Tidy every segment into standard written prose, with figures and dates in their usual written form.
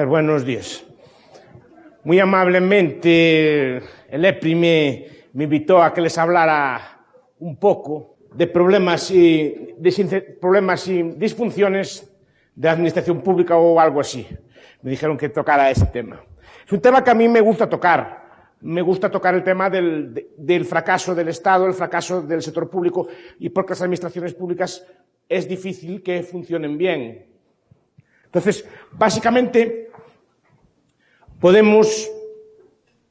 Buenos días. Muy amablemente, el EPRI me invitó a que les hablara un poco de problemas y disfunciones de la administración pública o algo así. Me dijeron que tocara ese tema. Es un tema que a mí me gusta tocar. Me gusta tocar el tema del fracaso del Estado, el fracaso del sector público, y porque las administraciones públicas es difícil que funcionen bien. Entonces, básicamente, podemos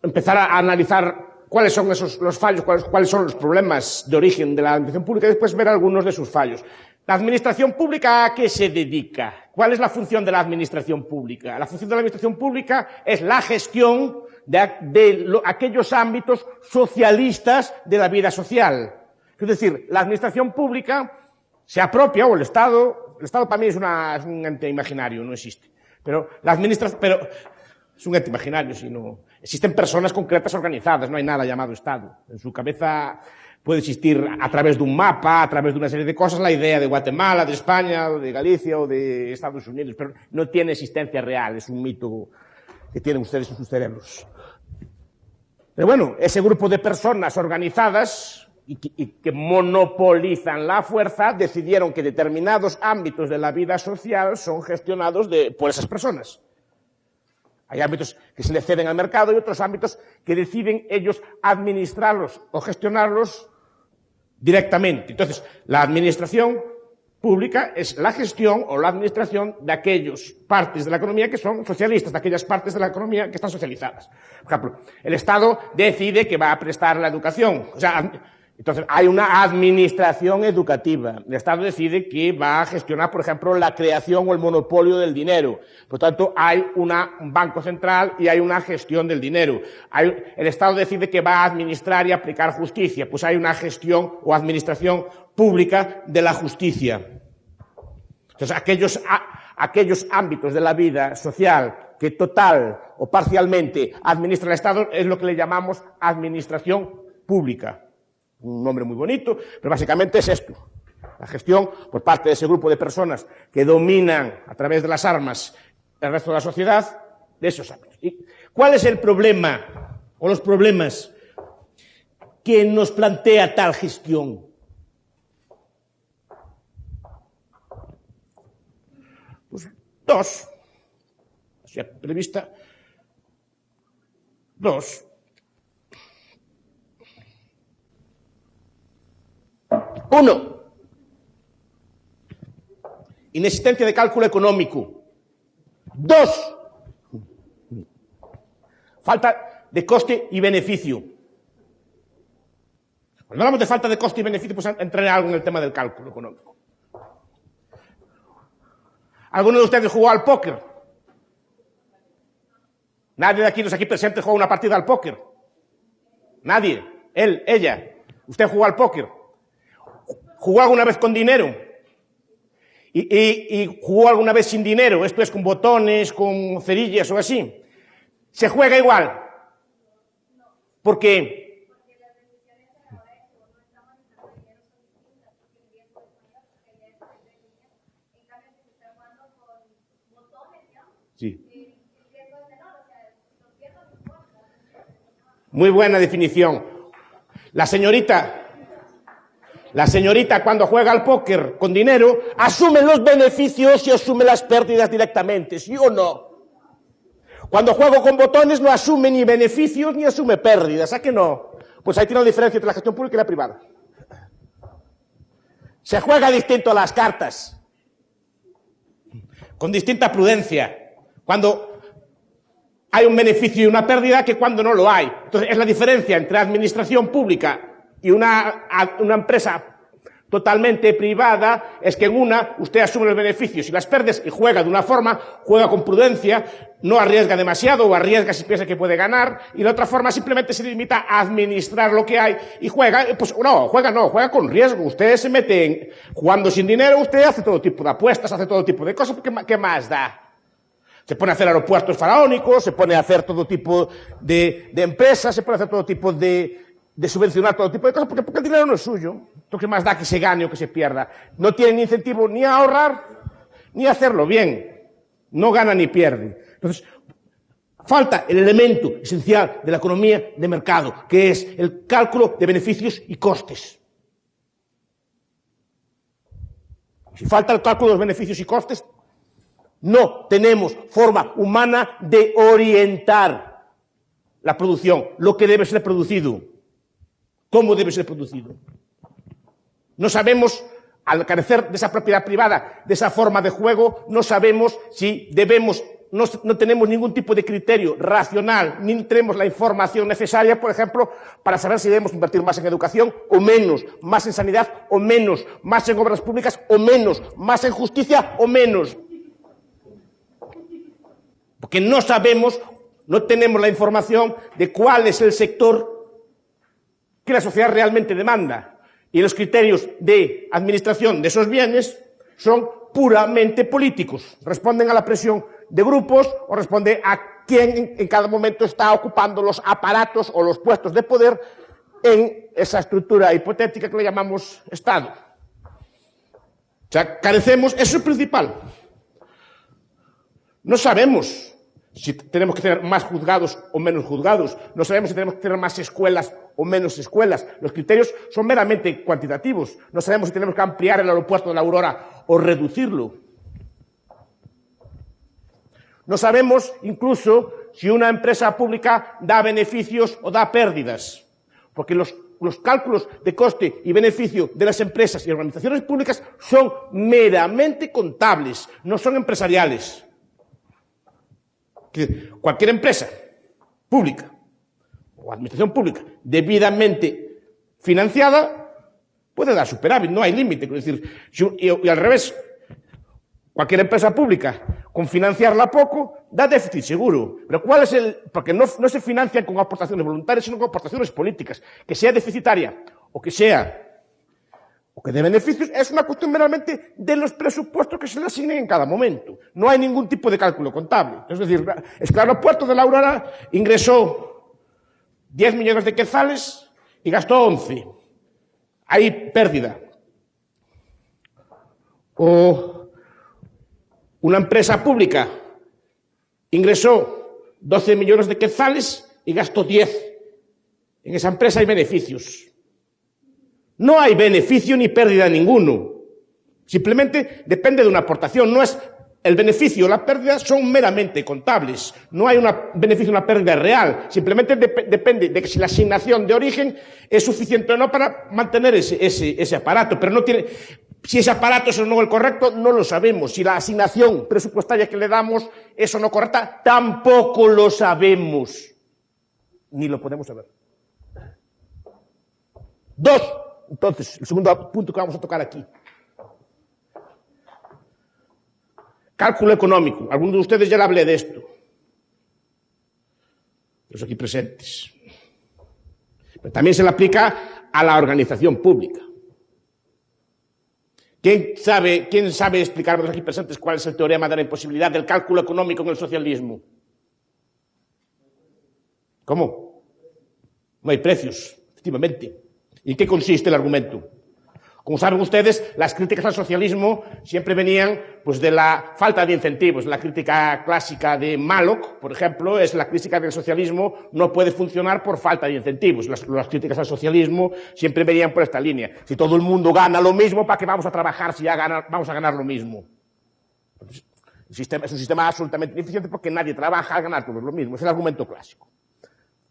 empezar a analizar cuáles son los fallos, cuáles son los problemas de origen de la administración pública y después ver algunos de sus fallos. ¿La administración pública a qué se dedica? ¿Cuál es la función de la administración pública? La función de la administración pública es la gestión de aquellos ámbitos socialistas de la vida social. Es decir, la administración pública se apropia, o el Estado para mí es un ente imaginario, no existe. Pero es un ente imaginario, sino existen personas concretas organizadas, no hay nada llamado Estado. En su cabeza puede existir a través de un mapa, a través de una serie de cosas, la idea de Guatemala, de España, o de Galicia, o de Estados Unidos, pero no tiene existencia real, es un mito que tienen ustedes en sus cerebros. Pero bueno, ese grupo de personas organizadas y que monopolizan la fuerza, decidieron que determinados ámbitos de la vida social son gestionados por esas personas. Hay ámbitos que se le ceden al mercado y otros ámbitos que deciden ellos administrarlos o gestionarlos directamente. Entonces, la administración pública es la gestión o la administración de aquellas partes de la economía que son socialistas, de aquellas partes de la economía que están socializadas. Por ejemplo, el Estado decide que va a prestar la educación. Entonces, hay una administración educativa. El Estado decide que va a gestionar, por ejemplo, la creación o el monopolio del dinero. Por tanto, hay un banco central y hay una gestión del dinero. El Estado decide que va a administrar y aplicar justicia. Pues hay una gestión o administración pública de la justicia. Entonces, aquellos ámbitos de la vida social que total o parcialmente administra el Estado es lo que le llamamos administración pública. Un nombre muy bonito, pero básicamente es esto. La gestión por parte de ese grupo de personas que dominan a través de las armas el resto de la sociedad de esos ámbitos. ¿Y cuál es el problema o los problemas que nos plantea tal gestión? Pues dos. Así a prevista, dos. Uno, inexistencia de cálculo económico. Dos, falta de coste y beneficio. Cuando hablamos de falta de coste y beneficio, pues entraré algo en el tema del cálculo económico. ¿Alguno de ustedes jugó al póker? Nadie de los aquí presentes jugó una partida al póker. Nadie. Él, ella. ¿Usted jugó al póker? ¿Jugó alguna vez con dinero? ¿Y jugó alguna vez sin dinero? Esto es con botones, con cerillas o así. ¿Se juega igual? ¿Por qué? Sí. Muy buena definición. La señorita cuando juega al póker con dinero, asume los beneficios y asume las pérdidas directamente, ¿sí o no? Cuando juego con botones no asume ni beneficios ni asume pérdidas, ¿a que no? Pues ahí tiene la diferencia entre la gestión pública y la privada. Se juega distinto a las cartas, con distinta prudencia, cuando hay un beneficio y una pérdida que cuando no lo hay. Entonces es la diferencia entre administración pública y una empresa totalmente privada, es que en una usted asume los beneficios y las pérdidas y juega de una forma, juega con prudencia, no arriesga demasiado o arriesga si piensa que puede ganar, y la otra forma simplemente se limita a administrar lo que hay y juega, pues juega con riesgo. Usted se mete jugando sin dinero, usted hace todo tipo de apuestas, hace todo tipo de cosas, ¿qué más da? Se pone a hacer aeropuertos faraónicos, se pone a hacer todo tipo de empresas, se pone a hacer todo tipo de subvencionar todo tipo de cosas, porque el dinero no es suyo. Entonces, ¿qué más da que se gane o que se pierda? No tiene ni incentivo ni a ahorrar, ni a hacerlo bien. No gana ni pierde. Entonces, falta el elemento esencial de la economía de mercado, que es el cálculo de beneficios y costes. Si falta el cálculo de los beneficios y costes, no tenemos forma humana de orientar la producción, lo que debe ser producido, cómo debe ser producido. No sabemos, al carecer de esa propiedad privada, de esa forma de juego, no sabemos si debemos, no tenemos ningún tipo de criterio racional, ni tenemos la información necesaria, por ejemplo, para saber si debemos invertir más en educación o menos, más en sanidad o menos, más en obras públicas o menos, más en justicia o menos. Porque no sabemos, no tenemos la información de cuál es el sector que la sociedad realmente demanda. Y los criterios de administración de esos bienes son puramente políticos. Responden a la presión de grupos o responde a quién en cada momento está ocupando los aparatos o los puestos de poder en esa estructura hipotética que le llamamos Estado. O sea, carecemos, eso es el principal. No sabemos si tenemos que tener más juzgados o menos juzgados, no sabemos si tenemos que tener más escuelas o menos escuelas. Los criterios son meramente cuantitativos. No sabemos si tenemos que ampliar el aeropuerto de La Aurora o reducirlo. No sabemos incluso si una empresa pública da beneficios o da pérdidas, porque los cálculos de coste y beneficio de las empresas y organizaciones públicas son meramente contables, no son empresariales. Que cualquier empresa pública o administración pública debidamente financiada puede dar superávit, no hay límite. Es decir, y al revés, cualquier empresa pública con financiarla poco da déficit seguro. Pero ¿cuál es el...? Porque no se financian con aportaciones voluntarias, sino con aportaciones políticas. Que sea deficitaria o que de beneficios, es una cuestión meramente de los presupuestos que se le asignen en cada momento. No hay ningún tipo de cálculo contable. Es decir, es que el aeropuerto de La Aurora ingresó 10 millones de quetzales y gastó 11. Hay pérdida. O una empresa pública ingresó 12 millones de quetzales y gastó 10. En esa empresa hay beneficios. No hay beneficio ni pérdida ninguno. Simplemente depende de una aportación. No es el beneficio o la pérdida son meramente contables. No hay un beneficio o una pérdida real. Simplemente depende de que si la asignación de origen es suficiente o no para mantener ese aparato. Pero no tiene... Si ese aparato es o no el correcto, no lo sabemos. Si la asignación presupuestaria que le damos es o no correcta, tampoco lo sabemos. Ni lo podemos saber. 2. Entonces, el segundo punto que vamos a tocar aquí. Cálculo económico. Algunos de ustedes ya le hablé de esto. Los aquí presentes. Pero también se le aplica a la organización pública. ¿Quién sabe explicarme a los aquí presentes cuál es el teorema de la imposibilidad del cálculo económico en el socialismo? ¿Cómo? No hay precios, efectivamente. ¿Y en qué consiste el argumento? Como saben ustedes, las críticas al socialismo siempre venían pues, de la falta de incentivos. La crítica clásica de Mallock, por ejemplo, es la crítica del socialismo no puede funcionar por falta de incentivos. Las críticas al socialismo siempre venían por esta línea. Si todo el mundo gana lo mismo, ¿para qué vamos a trabajar si vamos a ganar lo mismo? El sistema es un sistema absolutamente ineficiente porque nadie trabaja a ganar todo lo mismo. Es el argumento clásico.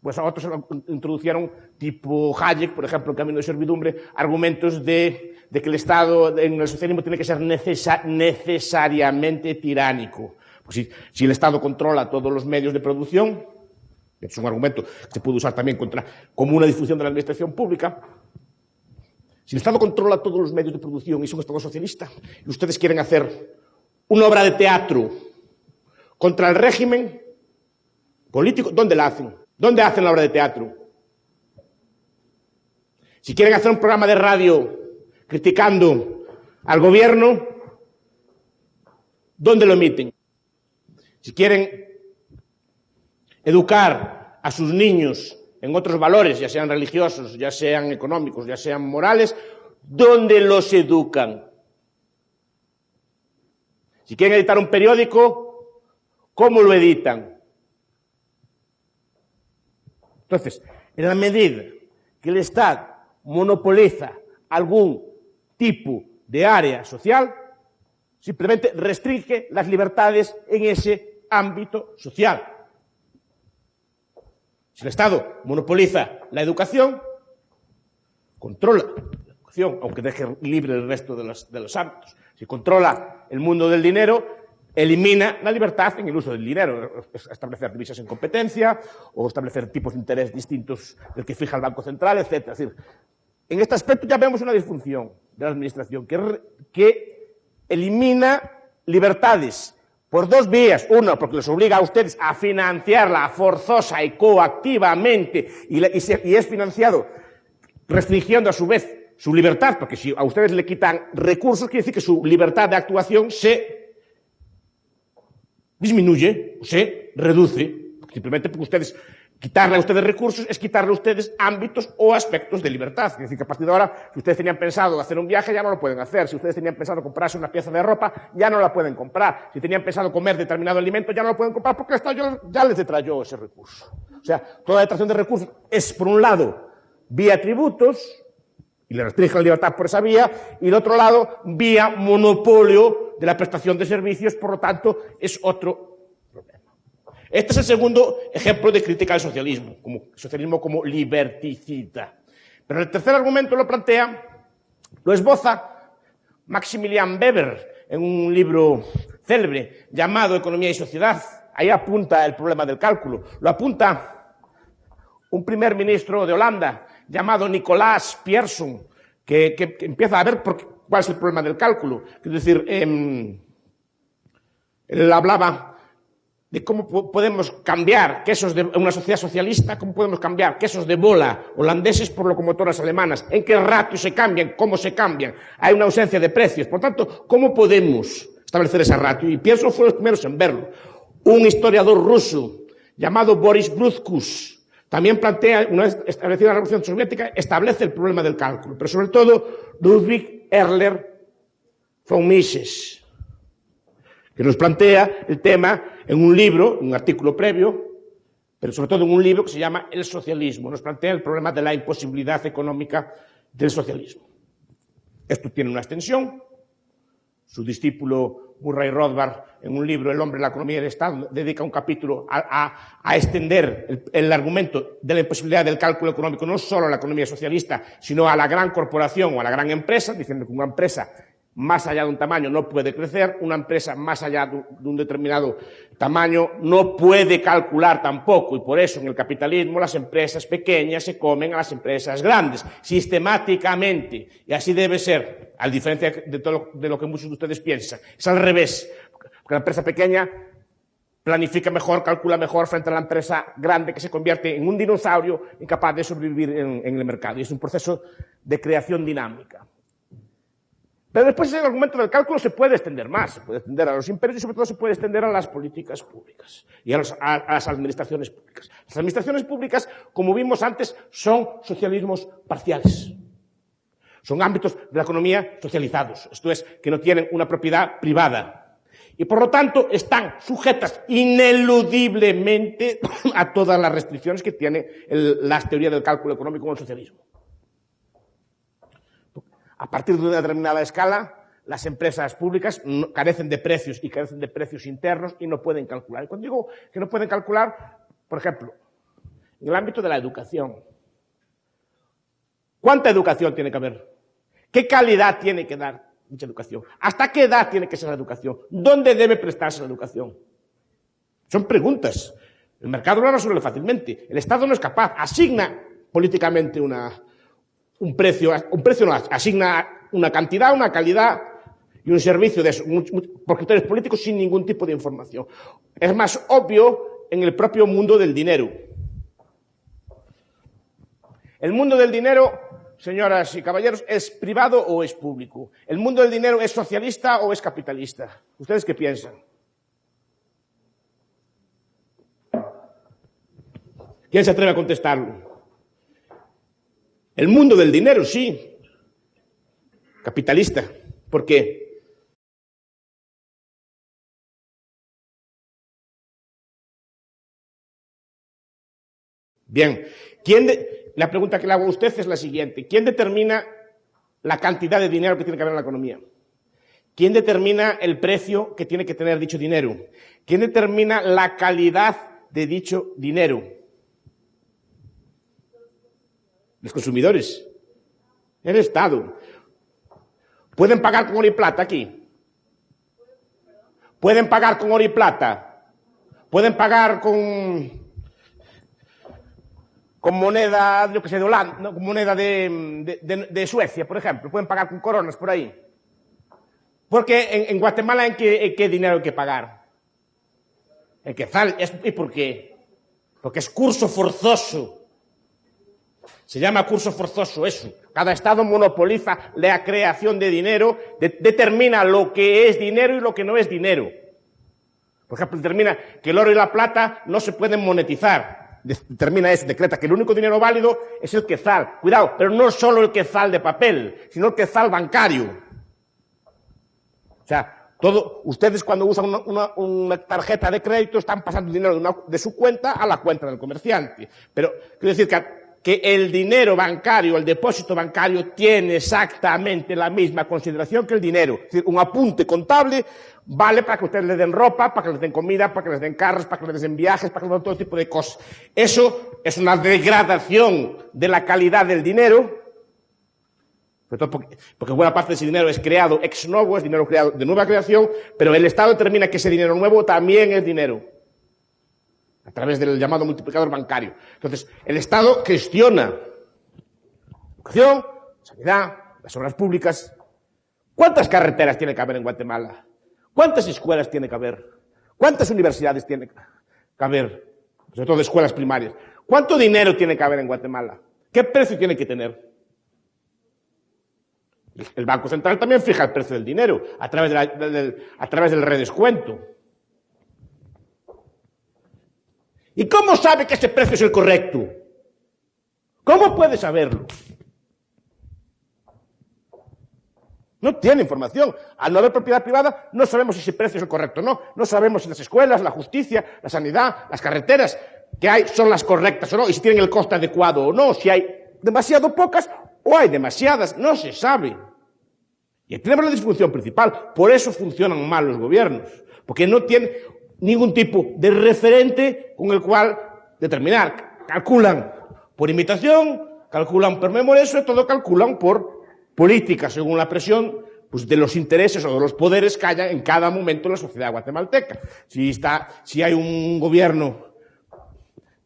Pues a otros introdujeron, tipo Hayek, por ejemplo, en Camino de Servidumbre, argumentos de que el Estado en el socialismo tiene que ser necesariamente tiránico. Pues si el Estado controla todos los medios de producción, es un argumento que se puede usar también como una difusión de la administración pública. Si el Estado controla todos los medios de producción y es un Estado socialista, y ustedes quieren hacer una obra de teatro contra el régimen político, ¿dónde la hacen? ¿Dónde hacen la obra de teatro? Si quieren hacer un programa de radio criticando al gobierno, ¿dónde lo emiten? Si quieren educar a sus niños en otros valores, ya sean religiosos, ya sean económicos, ya sean morales, ¿dónde los educan? Si quieren editar un periódico ¿Cómo lo editan? Entonces, en la medida que el Estado monopoliza algún tipo de área social, simplemente restringe las libertades en ese ámbito social. Si el Estado monopoliza la educación, controla la educación, aunque deje libre el resto de los ámbitos. Si controla el mundo del dinero, elimina la libertad en el uso del dinero, establecer divisas en competencia o establecer tipos de interés distintos del que fija el Banco Central, etc. Es decir, en este aspecto ya vemos una disfunción de la administración que elimina libertades por dos vías. Uno, porque les obliga a ustedes a financiarla forzosa y coactivamente y es financiado restringiendo a su vez su libertad, porque si a ustedes le quitan recursos, quiere decir que su libertad de actuación se disminuye o se reduce, simplemente porque ustedes, quitarle a ustedes recursos es quitarle a ustedes ámbitos o aspectos de libertad. Es decir, que a partir de ahora, si ustedes tenían pensado hacer un viaje, ya no lo pueden hacer. Si ustedes tenían pensado comprarse una pieza de ropa, ya no la pueden comprar. Si tenían pensado comer determinado alimento, ya no lo pueden comprar porque el Estado ya les detrayó ese recurso. O sea, toda detracción de recursos es, por un lado, vía tributos, y le restringe la libertad por esa vía, y del otro lado, vía monopolio de la prestación de servicios, por lo tanto, es otro problema. Este es el segundo ejemplo de crítica al socialismo como liberticida. Pero el tercer argumento lo esboza Maximilian Weber en un libro célebre llamado Economía y Sociedad. Ahí apunta el problema del cálculo. Lo apunta un primer ministro de Holanda llamado Nicolaas Pierson, que empieza a ver cuál es el problema del cálculo. Es decir, él hablaba de cómo podemos cambiar quesos de una sociedad socialista, cómo podemos cambiar quesos de bola holandeses por locomotoras alemanas, en qué ratio se cambian, cómo se cambian. Hay una ausencia de precios. Por tanto, ¿cómo podemos establecer esa ratio? Y Pierson fue los primeros en verlo. Un historiador ruso llamado Boris Gruzkus también plantea, una vez establecida la Revolución Soviética, establece el problema del cálculo, pero sobre todo Ludwig Erler von Mises, que nos plantea el tema en un libro, un artículo previo, pero sobre todo en un libro que se llama El socialismo. Nos plantea el problema de la imposibilidad económica del socialismo. Esto tiene una extensión. Su discípulo Murray Rothbard, en un libro El hombre, la economía y el Estado, dedica un capítulo a extender el argumento de la imposibilidad del cálculo económico no solo a la economía socialista, sino a la gran corporación o a la gran empresa, diciendo que una empresa más allá de un tamaño no puede crecer, una empresa más allá de un determinado tamaño no puede calcular tampoco, y por eso en el capitalismo las empresas pequeñas se comen a las empresas grandes, sistemáticamente, y así debe ser, a diferencia de lo que muchos de ustedes piensan. Es al revés, porque la empresa pequeña planifica mejor, calcula mejor frente a la empresa grande que se convierte en un dinosaurio incapaz de sobrevivir en el mercado, y es un proceso de creación dinámica. Pero después el argumento del cálculo se puede extender más, se puede extender a los imperios y sobre todo se puede extender a las políticas públicas y a las administraciones públicas. Las administraciones públicas, como vimos antes, son socialismos parciales. Son ámbitos de la economía socializados, esto es, que no tienen una propiedad privada. Y por lo tanto están sujetas ineludiblemente a todas las restricciones que tiene la teoría del cálculo económico en el socialismo. A partir de una determinada escala, las empresas públicas carecen de precios y carecen de precios internos y no pueden calcular. Y cuando digo que no pueden calcular, por ejemplo, en el ámbito de la educación, ¿cuánta educación tiene que haber? ¿Qué calidad tiene que dar dicha educación? ¿Hasta qué edad tiene que ser la educación? ¿Dónde debe prestarse la educación? Son preguntas. El mercado lo resuelve fácilmente. El Estado no es capaz, asigna políticamente un precio no, asigna una cantidad, una calidad y un servicio de eso, por criterios políticos sin ningún tipo de información. Es más obvio en el propio mundo del dinero. El mundo del dinero, señoras y caballeros, ¿es privado o es público? ¿El mundo del dinero es socialista o es capitalista? ¿Ustedes qué piensan? ¿Quién se atreve a contestarlo? El mundo del dinero, sí, capitalista. ¿Por qué? Bien. La pregunta que le hago a usted es la siguiente. ¿Quién determina la cantidad de dinero que tiene que haber en la economía? ¿Quién determina el precio que tiene que tener dicho dinero? ¿Quién determina la calidad de dicho dinero? Los consumidores. El Estado. ¿Pueden pagar con oro y plata aquí? ¿Pueden pagar con oro y plata? ¿Pueden pagar con moneda, yo que sé, de Holanda, ¿no? Con moneda de Suecia, por ejemplo? ¿Pueden pagar con coronas por ahí? Porque en Guatemala, ¿en qué dinero hay que pagar? En quetzal. ¿Y por qué? Porque es curso forzoso. Se llama curso forzoso eso. Cada Estado monopoliza la creación de dinero, determina lo que es dinero y lo que no es dinero. Por ejemplo, determina que el oro y la plata no se pueden monetizar. Determina eso, decreta que el único dinero válido es el quetzal. Cuidado, pero no solo el quetzal de papel, sino el quetzal bancario. O sea, ustedes cuando usan una tarjeta de crédito están pasando dinero de su cuenta a la cuenta del comerciante. Pero quiero decir que el dinero bancario, el depósito bancario, tiene exactamente la misma consideración que el dinero. Es decir, un apunte contable vale para que ustedes les den ropa, para que les den comida, para que les den carros, para que les den viajes, para que les den todo tipo de cosas. Eso es una degradación de la calidad del dinero, sobre todo porque buena parte de ese dinero es creado ex novo, es dinero creado de nueva creación, pero el Estado determina que ese dinero nuevo también es dinero, a través del llamado multiplicador bancario. Entonces, el Estado gestiona educación, sanidad, las obras públicas. ¿Cuántas carreteras tiene que haber en Guatemala? ¿Cuántas escuelas tiene que haber? ¿Cuántas universidades tiene que haber? Sobre todo escuelas primarias. ¿Cuánto dinero tiene que haber en Guatemala? ¿Qué precio tiene que tener? El Banco Central también fija el precio del dinero a través del redescuento. ¿Y cómo sabe que ese precio es el correcto? ¿Cómo puede saberlo? No tiene información. Al no haber propiedad privada, no sabemos si ese precio es el correcto o no. No sabemos si las escuelas, la justicia, la sanidad, las carreteras que hay son las correctas o no, y si tienen el coste adecuado o no, si hay demasiado pocas o hay demasiadas, no se sabe. Y tenemos la disfunción principal. Por eso funcionan mal los gobiernos, porque no tienen ningún tipo de referente con el cual determinar. Calculan por imitación, calculan por memoria, sobre todo calculan por política, según la presión pues, de los intereses o de los poderes que haya en cada momento en la sociedad guatemalteca. Si hay un gobierno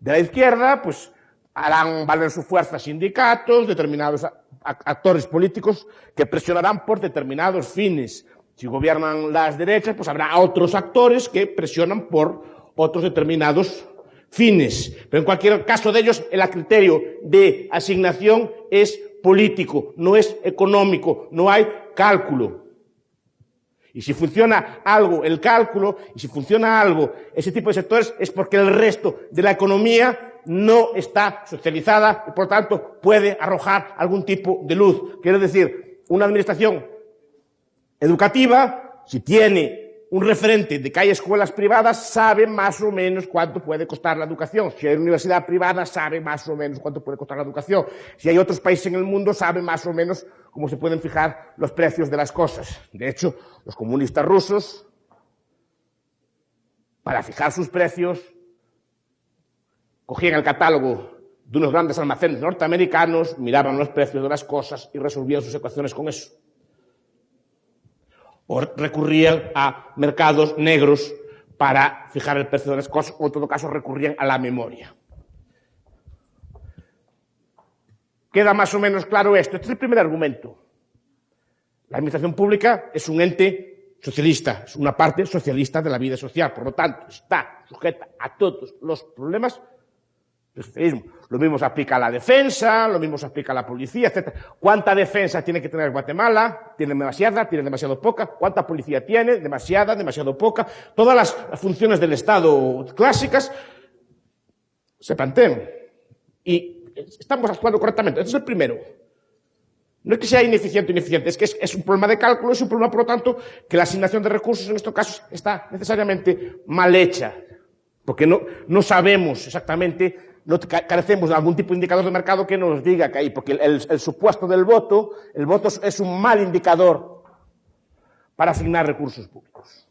de la izquierda, pues harán valer su fuerza sindicatos, determinados actores políticos que presionarán por determinados fines. Si gobiernan las derechas, pues habrá otros actores que presionan por otros determinados fines. Pero en cualquier caso de ellos, el criterio de asignación es político, no es económico, no hay cálculo. Y si funciona algo el cálculo, y si funciona algo ese tipo de sectores, es porque el resto de la economía no está socializada y, por tanto, puede arrojar algún tipo de luz. Quiero decir, una administración educativa, si tiene un referente de que hay escuelas privadas, sabe más o menos cuánto puede costar la educación. Si hay una universidad privada, sabe más o menos cuánto puede costar la educación. Si hay otros países en el mundo, sabe más o menos cómo se pueden fijar los precios de las cosas. De hecho, los comunistas rusos, para fijar sus precios, cogían el catálogo de unos grandes almacenes norteamericanos, miraban los precios de las cosas y resolvían sus ecuaciones con eso. O recurrían a mercados negros para fijar el precio de las cosas, o en todo caso recurrían a la memoria. ¿Queda más o menos claro esto? Este es el primer argumento. La administración pública es un ente socialista, es una parte socialista de la vida social, por lo tanto, está sujeta a todos los problemas del socialismo. Lo mismo se aplica a la defensa, lo mismo se aplica a la policía, etc. ¿Cuánta defensa tiene que tener Guatemala? ¿Tiene demasiada? ¿Tiene demasiado poca? ¿Cuánta policía tiene? ¿Demasiada? ¿Demasiado poca? Todas las funciones del Estado clásicas se plantean. Y estamos actuando correctamente. Este es el primero. No es que sea ineficiente o ineficiente, es que es un problema de cálculo, es un problema, por lo tanto, que la asignación de recursos en estos casos está necesariamente mal hecha. Porque no sabemos exactamente no carecemos de algún tipo de indicador de mercado que nos diga que hay, porque el supuesto del voto, el voto es un mal indicador para asignar recursos públicos.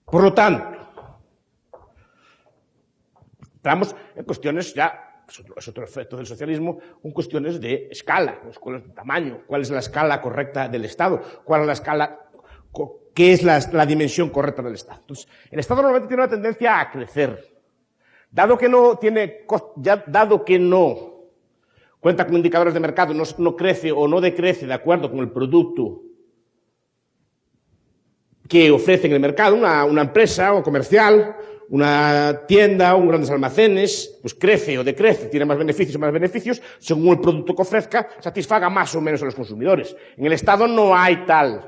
Por lo tanto, entramos en cuestiones ya, es otro efecto del socialismo, en cuestiones de escala, cuestiones de tamaño, cuál es la escala correcta del Estado, cuál es la escala, qué es la dimensión correcta del Estado. Entonces, el Estado normalmente tiene una tendencia a crecer. Dado que no cuenta con indicadores de mercado, no crece o no decrece de acuerdo con el producto que ofrece en el mercado, una empresa o comercial, una tienda, un grandes almacenes, pues crece o decrece, tiene más beneficios o más beneficios, según el producto que ofrezca, satisfaga más o menos a los consumidores. En el Estado no hay tal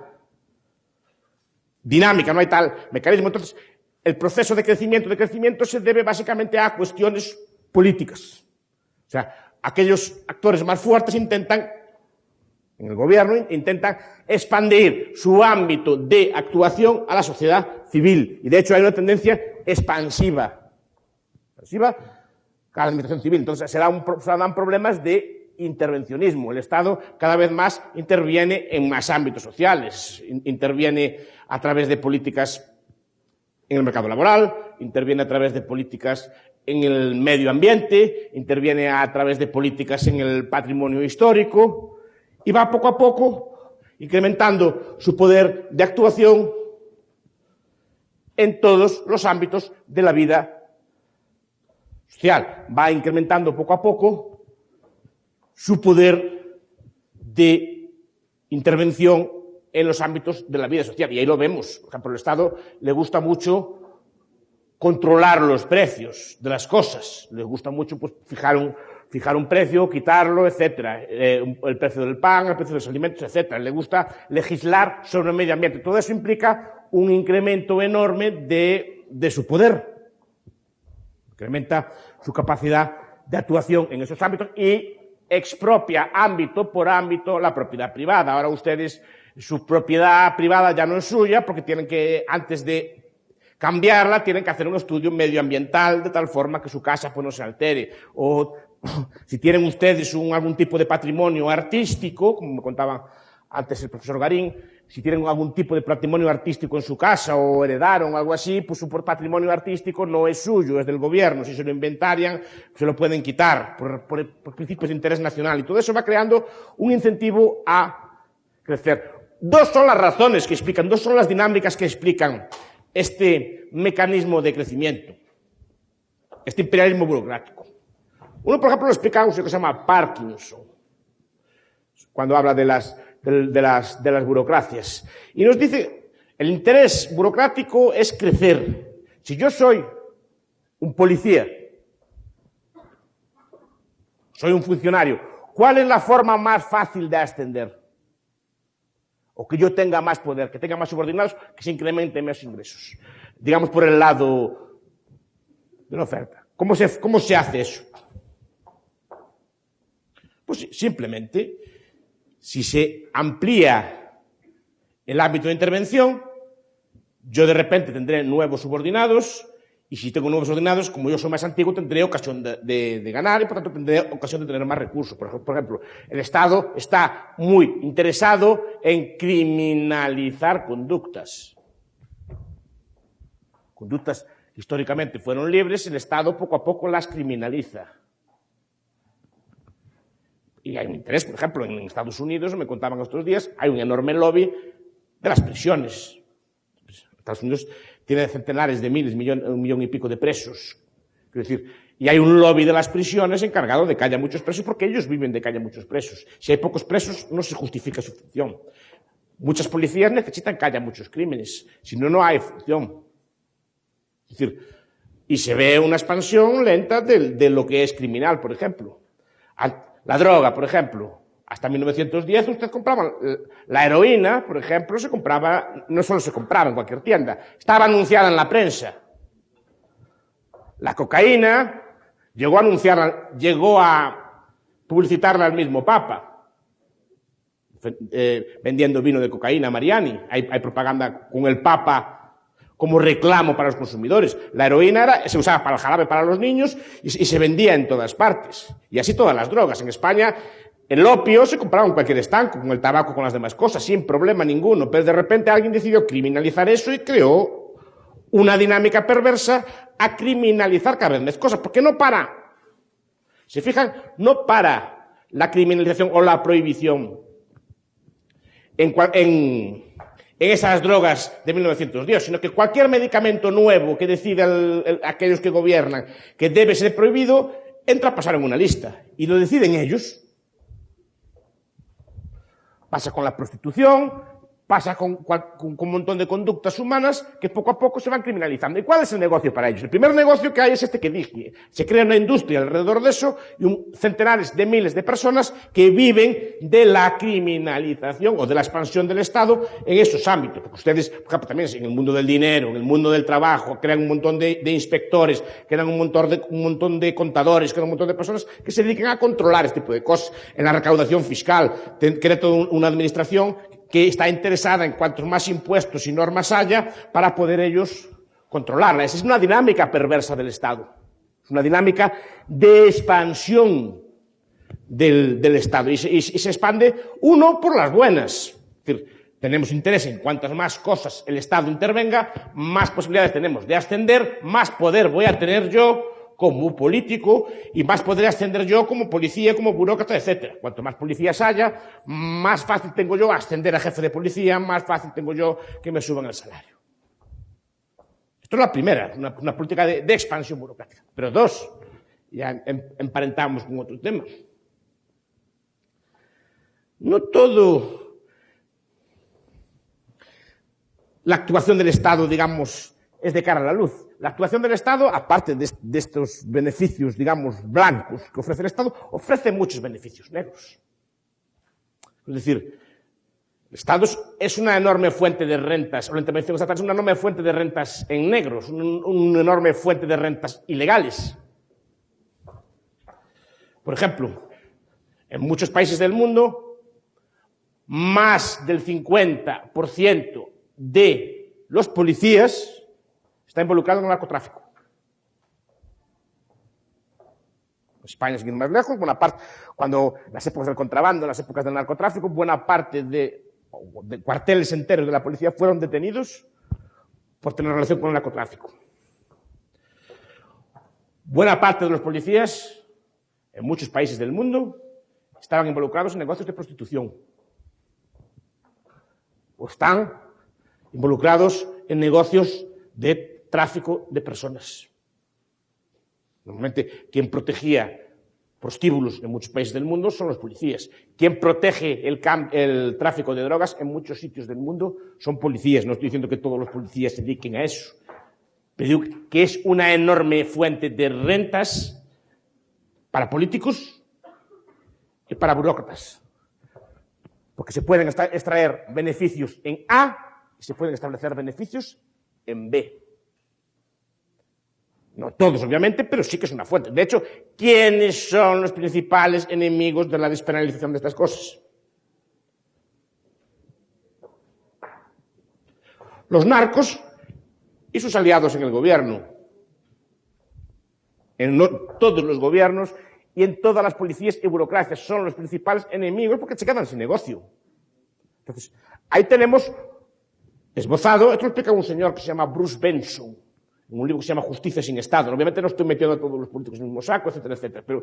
dinámica, no hay tal mecanismo. Entonces, el proceso de crecimiento se debe básicamente a cuestiones políticas. O sea, aquellos actores más fuertes en el gobierno, intentan expandir su ámbito de actuación a la sociedad civil. Y de hecho hay una tendencia expansiva a la administración civil. Entonces se dan problemas de intervencionismo. El Estado cada vez más interviene en más ámbitos sociales. Interviene a través de políticas en el mercado laboral, interviene a través de políticas en el medio ambiente, interviene a través de políticas en el patrimonio histórico, y va poco a poco incrementando su poder de actuación en todos los ámbitos de la vida social. Va incrementando poco a poco su poder de intervención en los ámbitos de la vida social. Y ahí lo vemos. Por ejemplo, al Estado le gusta mucho controlar los precios de las cosas. Le gusta mucho pues, fijar un precio, quitarlo, etcétera. El precio del pan, el precio de los alimentos, etcétera. Le gusta legislar sobre el medio ambiente. Todo eso implica un incremento enorme de su poder. Incrementa su capacidad de actuación en esos ámbitos y expropia ámbito por ámbito la propiedad privada. Ahora ustedes, su propiedad privada ya no es suya porque tienen que, antes de cambiarla, tienen que hacer un estudio medioambiental de tal forma que su casa pues, no se altere. O si tienen ustedes algún tipo de patrimonio artístico, como me contaba antes el profesor Garín, si tienen algún tipo de patrimonio artístico en su casa o heredaron algo así, pues su patrimonio artístico no es suyo, es del gobierno. Si se lo inventarian, se lo pueden quitar por principios de interés nacional. Y todo eso va creando un incentivo a crecer. Dos son las razones que explican, dos son las dinámicas que explican este mecanismo de crecimiento, este imperialismo burocrático. Uno, por ejemplo, lo explica un señor que se llama Parkinson, cuando habla de las burocracias. Y nos dice, el interés burocrático es crecer. Si yo soy un policía, soy un funcionario, ¿cuál es la forma más fácil de ascender? O que yo tenga más poder, que tenga más subordinados, que se incrementen mis ingresos. Digamos, por el lado de la oferta. ¿Cómo se hace eso? Pues simplemente, si se amplía el ámbito de intervención, yo de repente tendré nuevos subordinados, y si tengo nuevos subordinados, como yo soy más antiguo, tendré ocasión de ganar y por tanto tendré ocasión de tener más recursos. Por ejemplo, el Estado está muy interesado en criminalizar conductas. Conductas que históricamente fueron libres, el Estado poco a poco las criminaliza. Y hay un interés, por ejemplo, en Estados Unidos, me contaban estos días, hay un enorme lobby de las prisiones. Estados Unidos tiene centenares de miles, un millón y pico de presos. Quiero decir, y hay un lobby de las prisiones encargado de que haya muchos presos, porque ellos viven de que haya muchos presos. Si hay pocos presos, no se justifica su función. Muchas policías necesitan que haya muchos crímenes, si no, no hay función. Es decir, y se ve una expansión lenta de lo que es criminal, por ejemplo. La droga, por ejemplo. Hasta 1910 usted compraba la heroína, por ejemplo, no solo se compraba en cualquier tienda, estaba anunciada en la prensa. La cocaína llegó a publicitarla el mismo Papa, vendiendo vino de cocaína a Mariani. Hay propaganda con el Papa como reclamo para los consumidores. La heroína se usaba para el jarabe para los niños y se vendía en todas partes. Y así todas las drogas. En España, el opio se compraba en cualquier estanco, con el tabaco, con las demás cosas, sin problema ninguno. Pero de repente alguien decidió criminalizar eso y creó una dinámica perversa a criminalizar cada vez más cosas, porque no para. ¿Se fijan? No para la criminalización o la prohibición en esas drogas de 1910, sino que cualquier medicamento nuevo que decida aquellos que gobiernan que debe ser prohibido, entra a pasar en una lista, y lo deciden ellos. Pasa con la prostitución, pasa con un montón de conductas humanas que poco a poco se van criminalizando. ¿Y cuál es el negocio para ellos? El primer negocio que hay es este que dije. Se crea una industria alrededor de eso y centenares de miles de personas que viven de la criminalización o de la expansión del Estado en esos ámbitos. Porque ustedes, por ejemplo, también en el mundo del dinero, en el mundo del trabajo, crean un montón de inspectores, crean un montón de contadores, crean un montón de personas que se dedican a controlar este tipo de cosas. En la recaudación fiscal, crea toda una administración que está interesada en cuantos más impuestos y normas haya para poder ellos controlarla. Esa es una dinámica perversa del Estado. Es una dinámica de expansión del Estado. Y se expande, uno, por las buenas. Es decir, tenemos interés en cuantas más cosas el Estado intervenga, más posibilidades tenemos de ascender, más poder voy a tener yo como político y más podré ascender yo como policía, como burócrata, etc. Cuanto más policías haya, más fácil tengo yo ascender a jefe de policía, más fácil tengo yo que me suban el salario. Esto es la primera, una política de expansión burocrática. Pero dos, ya emparentamos con otro tema. No todo la actuación del Estado, digamos, es de cara a la luz. La actuación del Estado, aparte de estos beneficios, digamos, blancos que ofrece el Estado, ofrece muchos beneficios negros. Es decir, el Estado es una enorme fuente de rentas, o la intervención estatal es una enorme fuente de rentas en negros, una enorme fuente de rentas ilegales. Por ejemplo, en muchos países del mundo, más del 50% de los policías está involucrado en el narcotráfico. España, sin ir más lejos, buena parte, cuando las épocas del contrabando, las épocas del narcotráfico, buena parte de cuarteles enteros de la policía fueron detenidos por tener relación con el narcotráfico. Buena parte de los policías, en muchos países del mundo, estaban involucrados en negocios de prostitución. O están involucrados en negocios de tráfico de personas. Normalmente, quien protegía prostíbulos en muchos países del mundo son los policías. Quien protege el tráfico de drogas en muchos sitios del mundo son policías. No estoy diciendo que todos los policías se dediquen a eso, pero digo que es una enorme fuente de rentas para políticos y para burócratas. Porque se pueden extraer beneficios en A y se pueden establecer beneficios en B. No todos, obviamente, pero sí que es una fuente. De hecho, ¿quiénes son los principales enemigos de la despenalización de estas cosas? Los narcos y sus aliados en el gobierno. En todos los gobiernos y en todas las policías y burocracias son los principales enemigos porque se quedan sin negocio. Entonces, ahí tenemos esbozado, esto lo explica un señor que se llama Bruce Benson, en un libro que se llama Justicia sin Estado. Obviamente no estoy metiendo a todos los políticos en el mismo saco, etcétera, etcétera, pero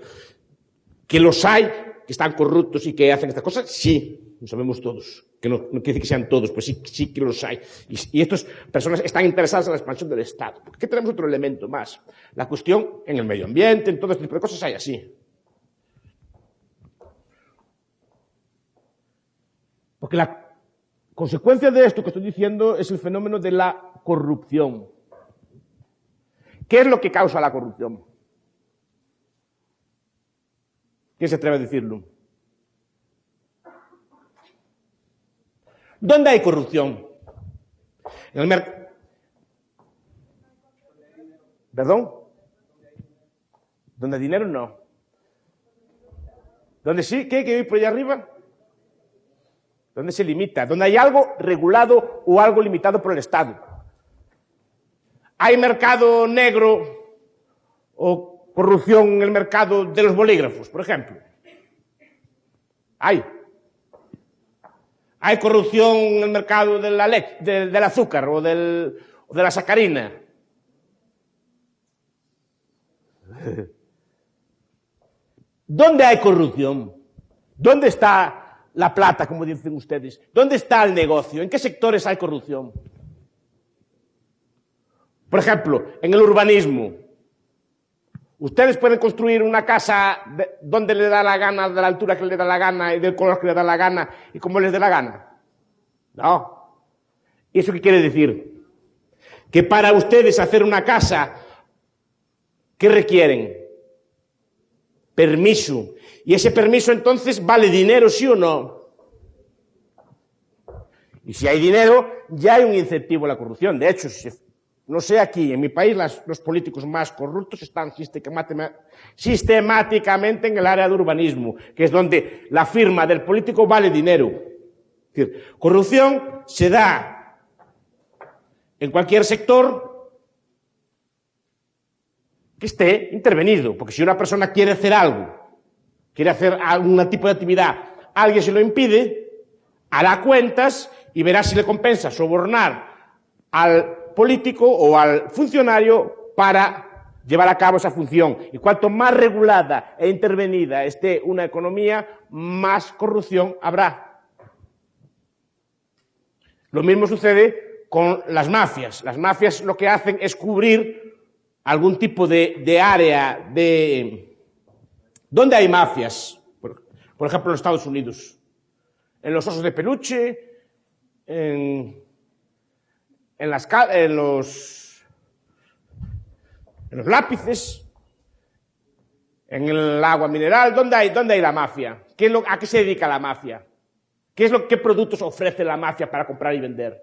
que los hay, que están corruptos y que hacen estas cosas, sí, lo sabemos todos. Que no quiere decir que sean todos, pues sí que los hay. Y estas personas están interesadas en la expansión del Estado. Porque aquí tenemos otro elemento más. La cuestión en el medio ambiente, en todo este tipo de cosas hay así. Porque la consecuencia de esto que estoy diciendo es el fenómeno de la corrupción. ¿Qué es lo que causa la corrupción? ¿Quién se atreve a decirlo? ¿Dónde hay corrupción? En el mercado. ¿Perdón? ¿Dónde hay dinero? No. ¿Dónde sí? ¿Qué hay por allá arriba? ¿Dónde se limita? ¿Dónde hay algo regulado o algo limitado por el Estado? ¿Hay mercado negro o corrupción en el mercado de los bolígrafos, por ejemplo? Hay. ¿Hay corrupción en el mercado de del azúcar o de la sacarina? ¿Dónde hay corrupción? ¿Dónde está la plata, como dicen ustedes? ¿Dónde está el negocio? ¿En qué sectores hay corrupción? Por ejemplo, en el urbanismo. Ustedes pueden construir una casa donde le da la gana, de la altura que le da la gana y del color que le da la gana y como les dé la gana. No. ¿Y eso qué quiere decir? Que para ustedes hacer una casa, ¿qué requieren? Permiso. Y ese permiso entonces vale dinero, ¿sí o no? Y si hay dinero, ya hay un incentivo a la corrupción. De hecho, no sé aquí, en mi país los políticos más corruptos están sistemáticamente en el área de urbanismo, que es donde la firma del político vale dinero. Es decir, corrupción se da en cualquier sector que esté intervenido, porque si una persona quiere hacer algo, quiere hacer algún tipo de actividad, alguien se lo impide, hará cuentas y verá si le compensa sobornar al político o al funcionario para llevar a cabo esa función. Y cuanto más regulada e intervenida esté una economía, más corrupción habrá. Lo mismo sucede con las mafias. Las mafias lo que hacen es cubrir algún tipo de área de... ¿Dónde hay mafias? Por ejemplo, en los Estados Unidos. En los osos de peluche, en los lápices, en el agua mineral. ¿Dónde hay la mafia? ¿A qué se dedica la mafia? ¿Qué productos ofrece la mafia para comprar y vender?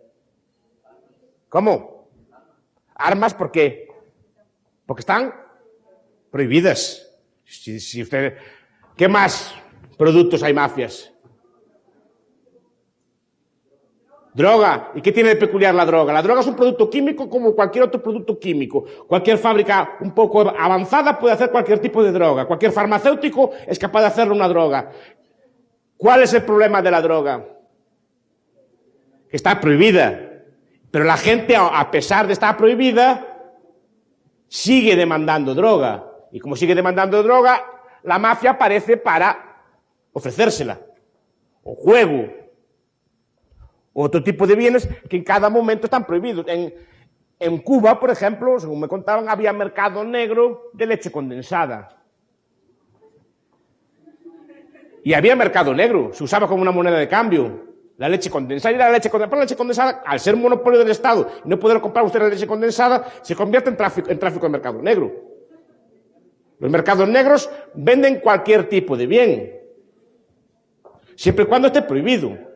¿Cómo? ¿Armas? ¿Por qué? Porque están prohibidas. ¿Qué más productos hay mafias? Droga. ¿Y qué tiene de peculiar la droga? La droga es un producto químico como cualquier otro producto químico. Cualquier fábrica un poco avanzada puede hacer cualquier tipo de droga. Cualquier farmacéutico es capaz de hacerle una droga. ¿Cuál es el problema de la droga? Que está prohibida. Pero la gente, a pesar de estar prohibida, sigue demandando droga. Y como sigue demandando droga, la mafia aparece para ofrecérsela. O juego. O otro tipo de bienes que en cada momento están prohibidos. En Cuba, por ejemplo, según me contaban, había mercado negro de leche condensada. Y había mercado negro, se usaba como una moneda de cambio. La leche condensada y la leche condensada, al ser monopolio del Estado y no poder comprar usted la leche condensada, se convierte en tráfico de mercado negro. Los mercados negros venden cualquier tipo de bien, siempre y cuando esté prohibido.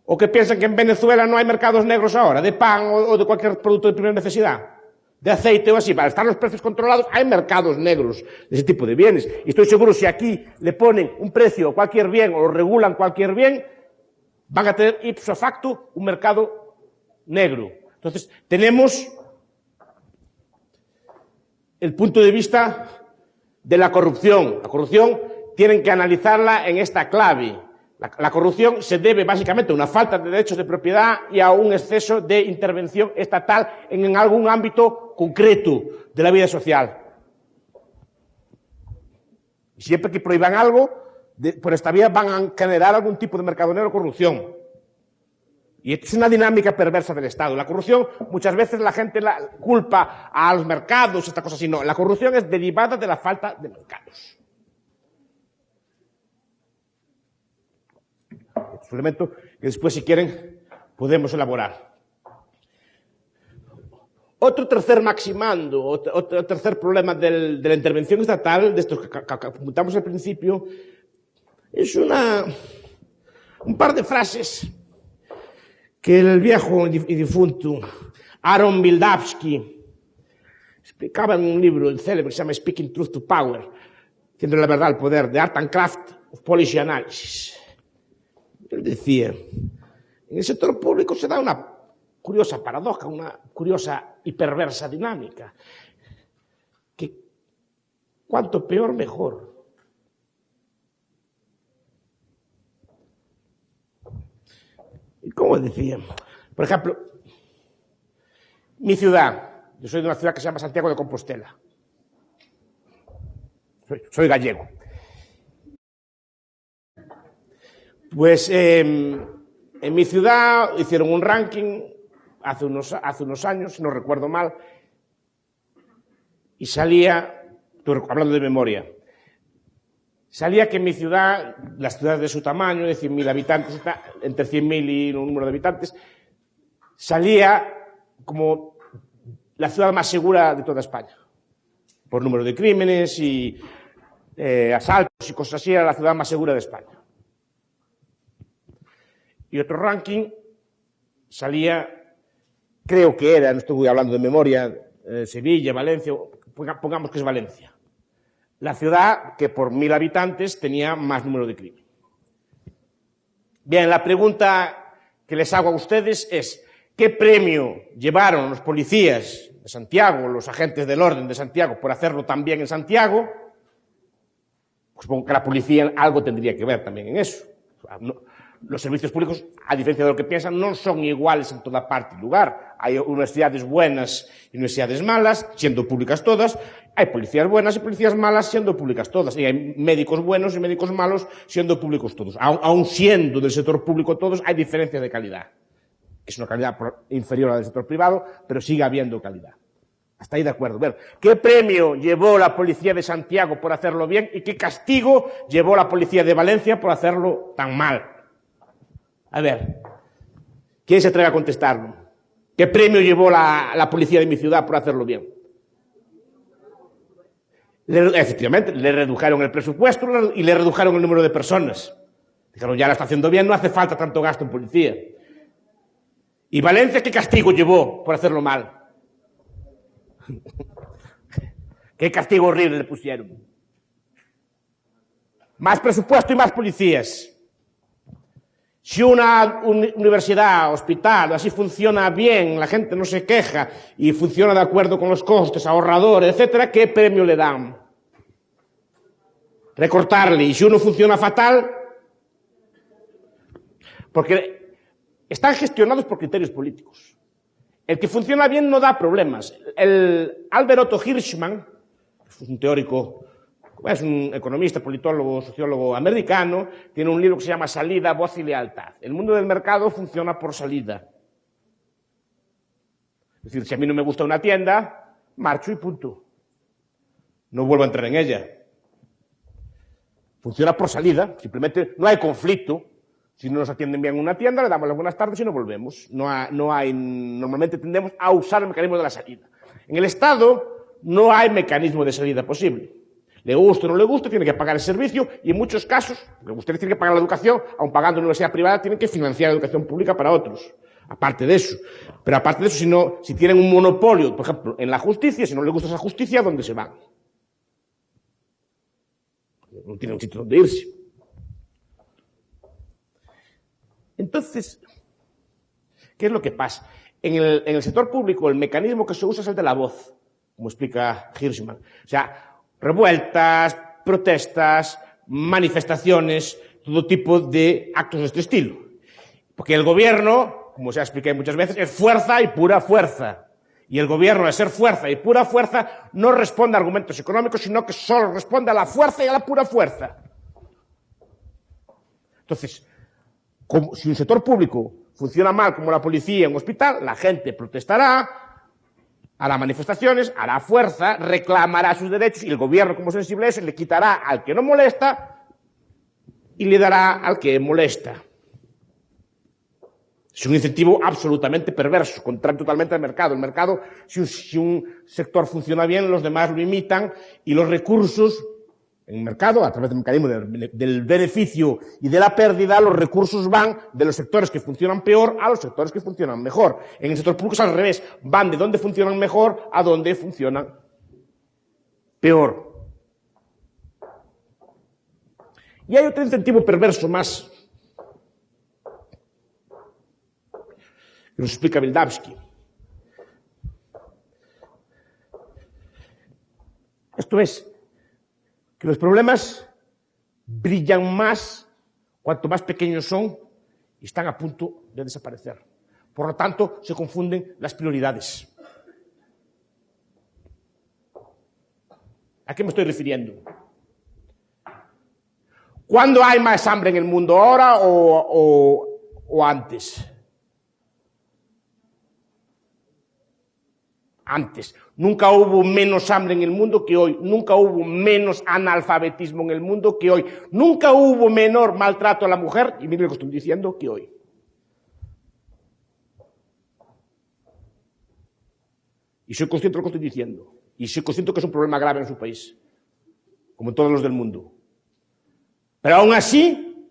¿O que piensan que en Venezuela no hay mercados negros ahora, de pan o de cualquier producto de primera necesidad? De aceite o así, para estar los precios controlados, hay mercados negros de ese tipo de bienes. Y estoy seguro, si aquí le ponen un precio a cualquier bien o regulan cualquier bien, van a tener ipso facto un mercado negro. Entonces, tenemos el punto de vista de la corrupción. La corrupción tienen que analizarla en esta clave. La corrupción se debe básicamente a una falta de derechos de propiedad y a un exceso de intervención estatal en algún ámbito concreto de la vida social. Y siempre que prohíban algo, por esta vía van a generar algún tipo de mercado negro o corrupción. Y esto es una dinámica perversa del Estado. La corrupción, muchas veces la gente la culpa a los mercados, esta cosa así. No, la corrupción es derivada de la falta de mercados. Es un elemento que después, si quieren, podemos elaborar. Otro tercer maximando, otro tercer problema de la intervención estatal, de estos que apuntamos al principio, es un par de frases que el viejo y difunto Aaron Wildavsky explicaba en un libro célebre que se llama Speaking Truth to Power, diciendo la verdad al poder, The Art and Craft of Policy Analysis. Él decía, en el sector público se da curiosa paradoja, una curiosa y perversa dinámica. Que cuanto peor, mejor. Y como decía, por ejemplo, mi ciudad, yo soy de una ciudad que se llama Santiago de Compostela. Soy gallego. Pues en mi ciudad hicieron un ranking hace unos años, si no recuerdo mal, y salía, hablando de memoria, salía que en mi ciudad, las ciudades de su tamaño, de 100.000 habitantes, entre 100.000 y un número de habitantes, salía como la ciudad más segura de toda España. Por número de crímenes y asaltos y cosas así, era la ciudad más segura de España. Y otro ranking salía, creo que era, no estoy hablando de memoria, Sevilla, Valencia, pongamos que es Valencia. La ciudad que por 1.000 habitantes tenía más número de crimen. Bien, la pregunta que les hago a ustedes es, ¿qué premio llevaron los policías de Santiago, los agentes del orden de Santiago, por hacerlo tan bien en Santiago? Pues supongo que la policía algo tendría que ver también en eso. Los servicios públicos, a diferencia de lo que piensan, no son iguales en toda parte y lugar. Hay universidades buenas y universidades malas, siendo públicas todas. Hay policías buenas y policías malas, siendo públicas todas. Y hay médicos buenos y médicos malos, siendo públicos todos. Aun siendo del sector público todos, hay diferencias de calidad. Es una calidad inferior a la del sector privado, pero sigue habiendo calidad. Hasta ahí de acuerdo. Ver, ¿qué premio llevó la policía de Santiago por hacerlo bien y qué castigo llevó la policía de Valencia por hacerlo tan mal? A ver, ¿quién se atreve a contestarlo? ¿Qué premio llevó la policía de mi ciudad por hacerlo bien? Efectivamente, le redujeron el presupuesto y le redujeron el número de personas. Dijeron, ya lo está haciendo bien, no hace falta tanto gasto en policía. ¿Y Valencia qué castigo llevó por hacerlo mal? ¿Qué castigo horrible le pusieron? Más presupuesto y más policías. Si una universidad, hospital, así funciona bien, la gente no se queja y funciona de acuerdo con los costes, ahorrador, etcétera, ¿qué premio le dan? Recortarle. Y si uno funciona fatal, porque están gestionados por criterios políticos. El que funciona bien no da problemas. El Albert Otto Hirschman, es un teórico, es un economista, politólogo, sociólogo americano, tiene un libro que se llama Salida, Voz y Lealtad. El mundo del mercado funciona por salida. Es decir, si a mí no me gusta una tienda, marcho y punto. No vuelvo a entrar en ella. Funciona por salida, simplemente no hay conflicto. Si no nos atienden bien en una tienda, le damos las buenas tardes y nos volvemos. Normalmente tendemos a usar el mecanismo de la salida. En el Estado no hay mecanismo de salida posible. Le gusta o no le gusta, tiene que pagar el servicio y en muchos casos, porque ustedes tienen que pagar la educación, aun pagando en universidad privada, tienen que financiar la educación pública para otros. Aparte de eso. Pero aparte de eso, si tienen un monopolio, por ejemplo, en la justicia, si no les gusta esa justicia, ¿dónde se van? No tienen un sitio donde irse. Entonces, ¿qué es lo que pasa? En el sector público, el mecanismo que se usa es el de la voz, como explica Hirschman. O sea, revueltas, protestas, manifestaciones, todo tipo de actos de este estilo. Porque el gobierno, como se ha explicado muchas veces, es fuerza y pura fuerza. Y el gobierno, al ser fuerza y pura fuerza, no responde a argumentos económicos, sino que solo responde a la fuerza y a la pura fuerza. Entonces, si un sector público funciona mal como la policía en un hospital, la gente protestará, hará manifestaciones, hará fuerza, reclamará sus derechos y el gobierno, como sensible a eso, le quitará al que no molesta y le dará al que molesta. Es un incentivo absolutamente perverso, contrario totalmente al mercado. El mercado, si un sector funciona bien, los demás lo imitan y los recursos, en el mercado, a través del mecanismo del beneficio y de la pérdida, los recursos van de los sectores que funcionan peor a los sectores que funcionan mejor. En el sector público es al revés, van de donde funcionan mejor a donde funcionan peor. Y hay otro incentivo perverso más. que nos explica Vildavsky. Esto es, que los problemas brillan más cuanto más pequeños son y están a punto de desaparecer. Por lo tanto, se confunden las prioridades. ¿A qué me estoy refiriendo? ¿Cuándo hay más hambre en el mundo? ¿Ahora o antes? Antes. Nunca hubo menos hambre en el mundo que hoy. Nunca hubo menos analfabetismo en el mundo que hoy. Nunca hubo menor maltrato a la mujer, y miren lo que estoy diciendo, que hoy. Y soy consciente de lo que estoy diciendo. Y soy consciente que es un problema grave en su país, como en todos los del mundo. Pero aún así,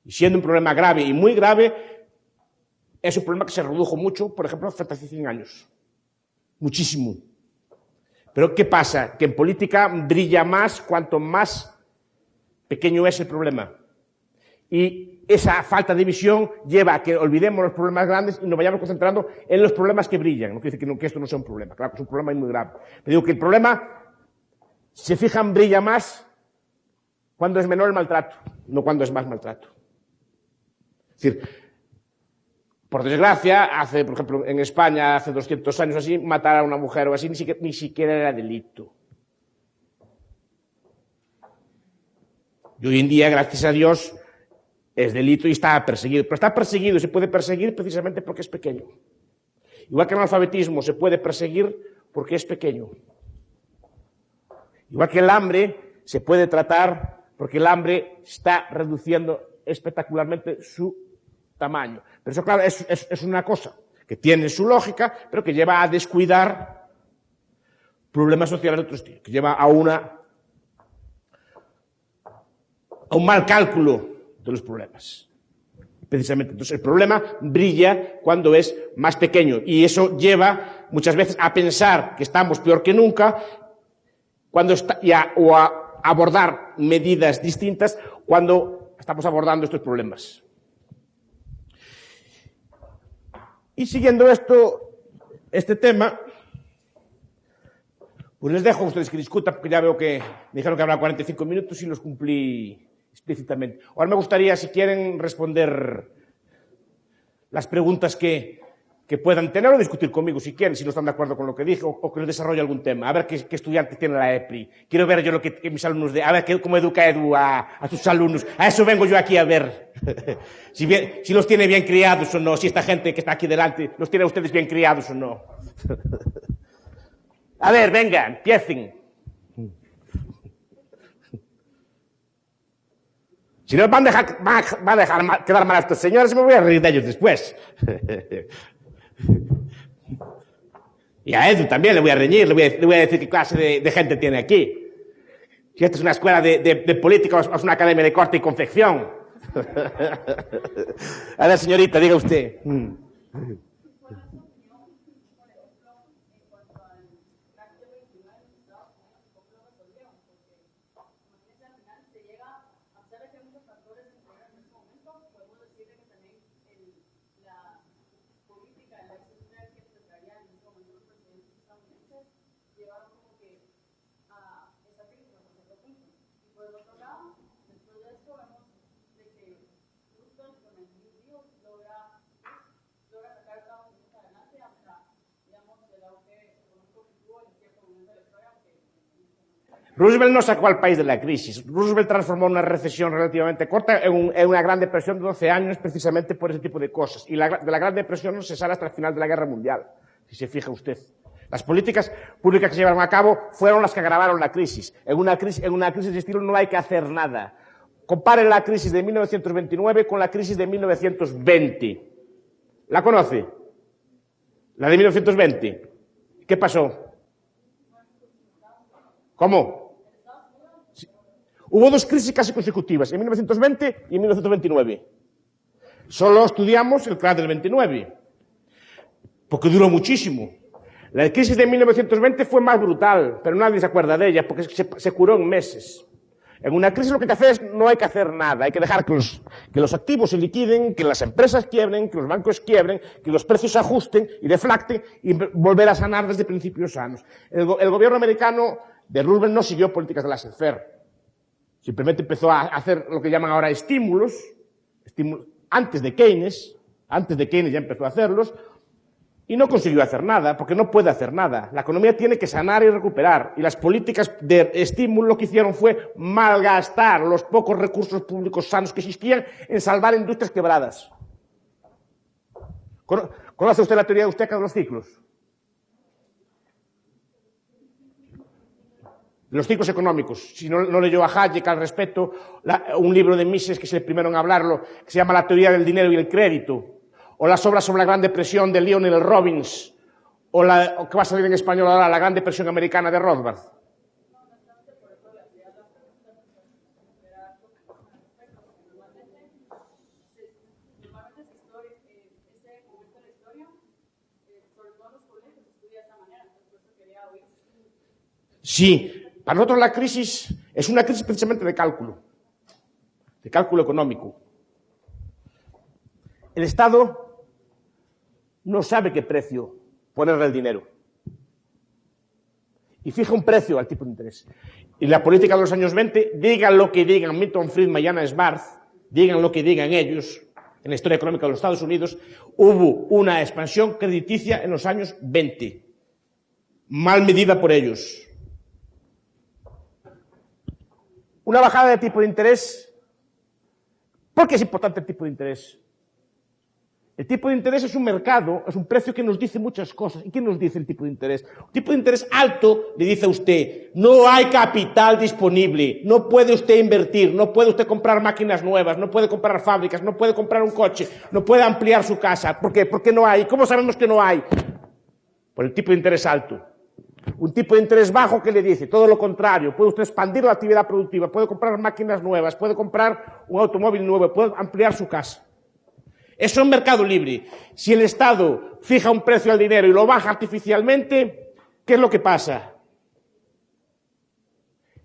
y siendo un problema grave y muy grave, es un problema que se redujo mucho, por ejemplo, frente a hace 100 años. Muchísimo. Pero ¿qué pasa? Que en política brilla más cuanto más pequeño es el problema. Y esa falta de visión lleva a que olvidemos los problemas grandes y nos vayamos concentrando en los problemas que brillan. No quiere decir que esto no sea un problema. Claro que es un problema muy grave. Pero digo que el problema, si se fijan, brilla más cuando es menor el maltrato, no cuando es más maltrato. Es decir, por desgracia, por ejemplo, en España, hace 200 años así, matar a una mujer o así ni siquiera era delito. Y hoy en día, gracias a Dios, es delito y está perseguido. Pero está perseguido y se puede perseguir precisamente porque es pequeño. Igual que el analfabetismo se puede perseguir porque es pequeño. Igual que el hambre se puede tratar porque el hambre está reduciendo espectacularmente su tamaño. Pero eso, claro, es una cosa que tiene su lógica, pero que lleva a descuidar problemas sociales de otro estilo, que lleva a un mal cálculo de los problemas. Precisamente. Entonces, el problema brilla cuando es más pequeño y eso lleva muchas veces a pensar que estamos peor que nunca o a abordar medidas distintas cuando estamos abordando estos problemas. Y siguiendo este tema, pues les dejo a ustedes que discutan, porque ya veo que me dijeron que habrá 45 minutos y los cumplí explícitamente. Ahora me gustaría, si quieren, responder las preguntas que puedan tener o discutir conmigo, si quieren, si no están de acuerdo con lo que dije, o que les desarrolle algún tema. A ver qué estudiante tiene la EPRI. Quiero ver yo lo que mis alumnos a ver cómo educa Edu a sus alumnos. A eso vengo yo aquí a ver. Si los tiene bien criados o no, si esta gente que está aquí delante los tiene a ustedes bien criados o no. A ver, venga, empiecen. Si no van a dejar quedar mal a estos señores, me voy a reír de ellos después. Y a Edu también le voy a reñir, le voy a decir qué clase de gente tiene aquí. Si esta es una escuela de política o es una academia de corte y confección. A ver, señorita, diga usted. Roosevelt no sacó al país de la crisis. Roosevelt transformó una recesión relativamente corta en una gran depresión de 12 años precisamente por ese tipo de cosas. Y de la gran depresión no se sale hasta el final de la Guerra Mundial, si se fija usted. Las políticas públicas que se llevaron a cabo fueron las que agravaron la crisis. En una crisis de estilo no hay que hacer nada. Compare la crisis de 1929 con la crisis de 1920. ¿La conoce? La de 1920. ¿Qué pasó? ¿Cómo? Hubo dos crisis casi consecutivas, en 1920 y en 1929. Solo estudiamos el crash del 29, porque duró muchísimo. La crisis de 1920 fue más brutal, pero nadie se acuerda de ella, porque se curó en meses. En una crisis lo que hay que hacer es no hay que hacer nada, hay que dejar que los activos se liquiden, que las empresas quiebren, que los bancos quiebren, que los precios se ajusten y deflacten y volver a sanar desde principios sanos. El gobierno americano de Roosevelt no siguió políticas de laissez-faire, simplemente empezó a hacer lo que llaman ahora estímulos, antes de Keynes ya empezó a hacerlos, y no consiguió hacer nada, porque no puede hacer nada. La economía tiene que sanar y recuperar, y las políticas de estímulo lo que hicieron fue malgastar los pocos recursos públicos sanos que existían en salvar industrias quebradas. ¿Conoce usted la teoría austriaca de los ciclos? Los ciclos económicos. Si no leyó a Hayek al respecto, un libro de Mises, que es el primero en hablarlo, que se llama La teoría del dinero y el crédito, o las obras sobre la Gran Depresión de Lionel Robbins, o que va a salir en español ahora, La Gran Depresión Americana de Rothbard. Sí, para nosotros la crisis es una crisis precisamente de cálculo económico. El Estado no sabe qué precio ponerle al dinero y fija un precio al tipo de interés. Y la política de los años 20, digan lo que digan Milton Friedman y Anna Schwarz, digan lo que digan ellos, en la historia económica de los Estados Unidos, hubo una expansión crediticia en los años 20, mal medida por ellos. Una bajada de tipo de interés. ¿Por qué es importante el tipo de interés? El tipo de interés es un mercado, es un precio que nos dice muchas cosas. ¿Y qué nos dice el tipo de interés? Un tipo de interés alto le dice a usted, no hay capital disponible, no puede usted invertir, no puede usted comprar máquinas nuevas, no puede comprar fábricas, no puede comprar un coche, no puede ampliar su casa. ¿Por qué? Porque no hay. ¿Cómo sabemos que no hay? Por el tipo de interés alto. Un tipo de interés bajo que le dice todo lo contrario, puede usted expandir la actividad productiva, puede comprar máquinas nuevas, puede comprar un automóvil nuevo, puede ampliar su casa. Eso es un mercado libre. Si el Estado fija un precio al dinero y lo baja artificialmente, ¿qué es lo que pasa?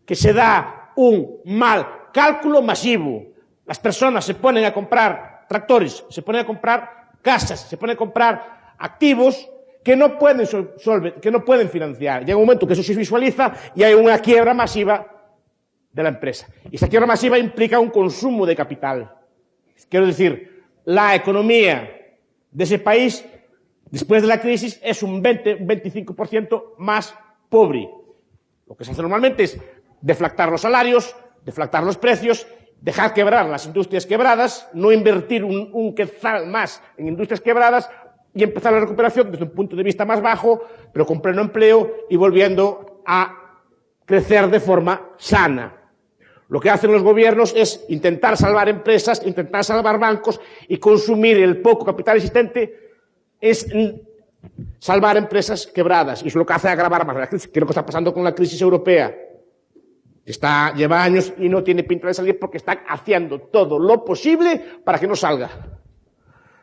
Que se da un mal cálculo masivo. Las personas se ponen a comprar tractores, se ponen a comprar casas, se ponen a comprar activos que no pueden financiar. Llega un momento que eso se visualiza y hay una quiebra masiva de la empresa. Y esa quiebra masiva implica un consumo de capital. Quiero decir, la economía de ese país, después de la crisis, es un 20-25% más pobre. Lo que se hace normalmente es deflactar los salarios, deflactar los precios, dejar quebrar las industrias quebradas, no invertir un quetzal más en industrias quebradas y empezar la recuperación desde un punto de vista más bajo, pero con pleno empleo y volviendo a crecer de forma sana. Lo que hacen los gobiernos es intentar salvar empresas, intentar salvar bancos y consumir el poco capital existente es salvar empresas quebradas. Y eso es lo que hace agravar más la crisis, que es lo que está pasando con la crisis europea. Lleva años y no tiene pinta de salir porque están haciendo todo lo posible para que no salga.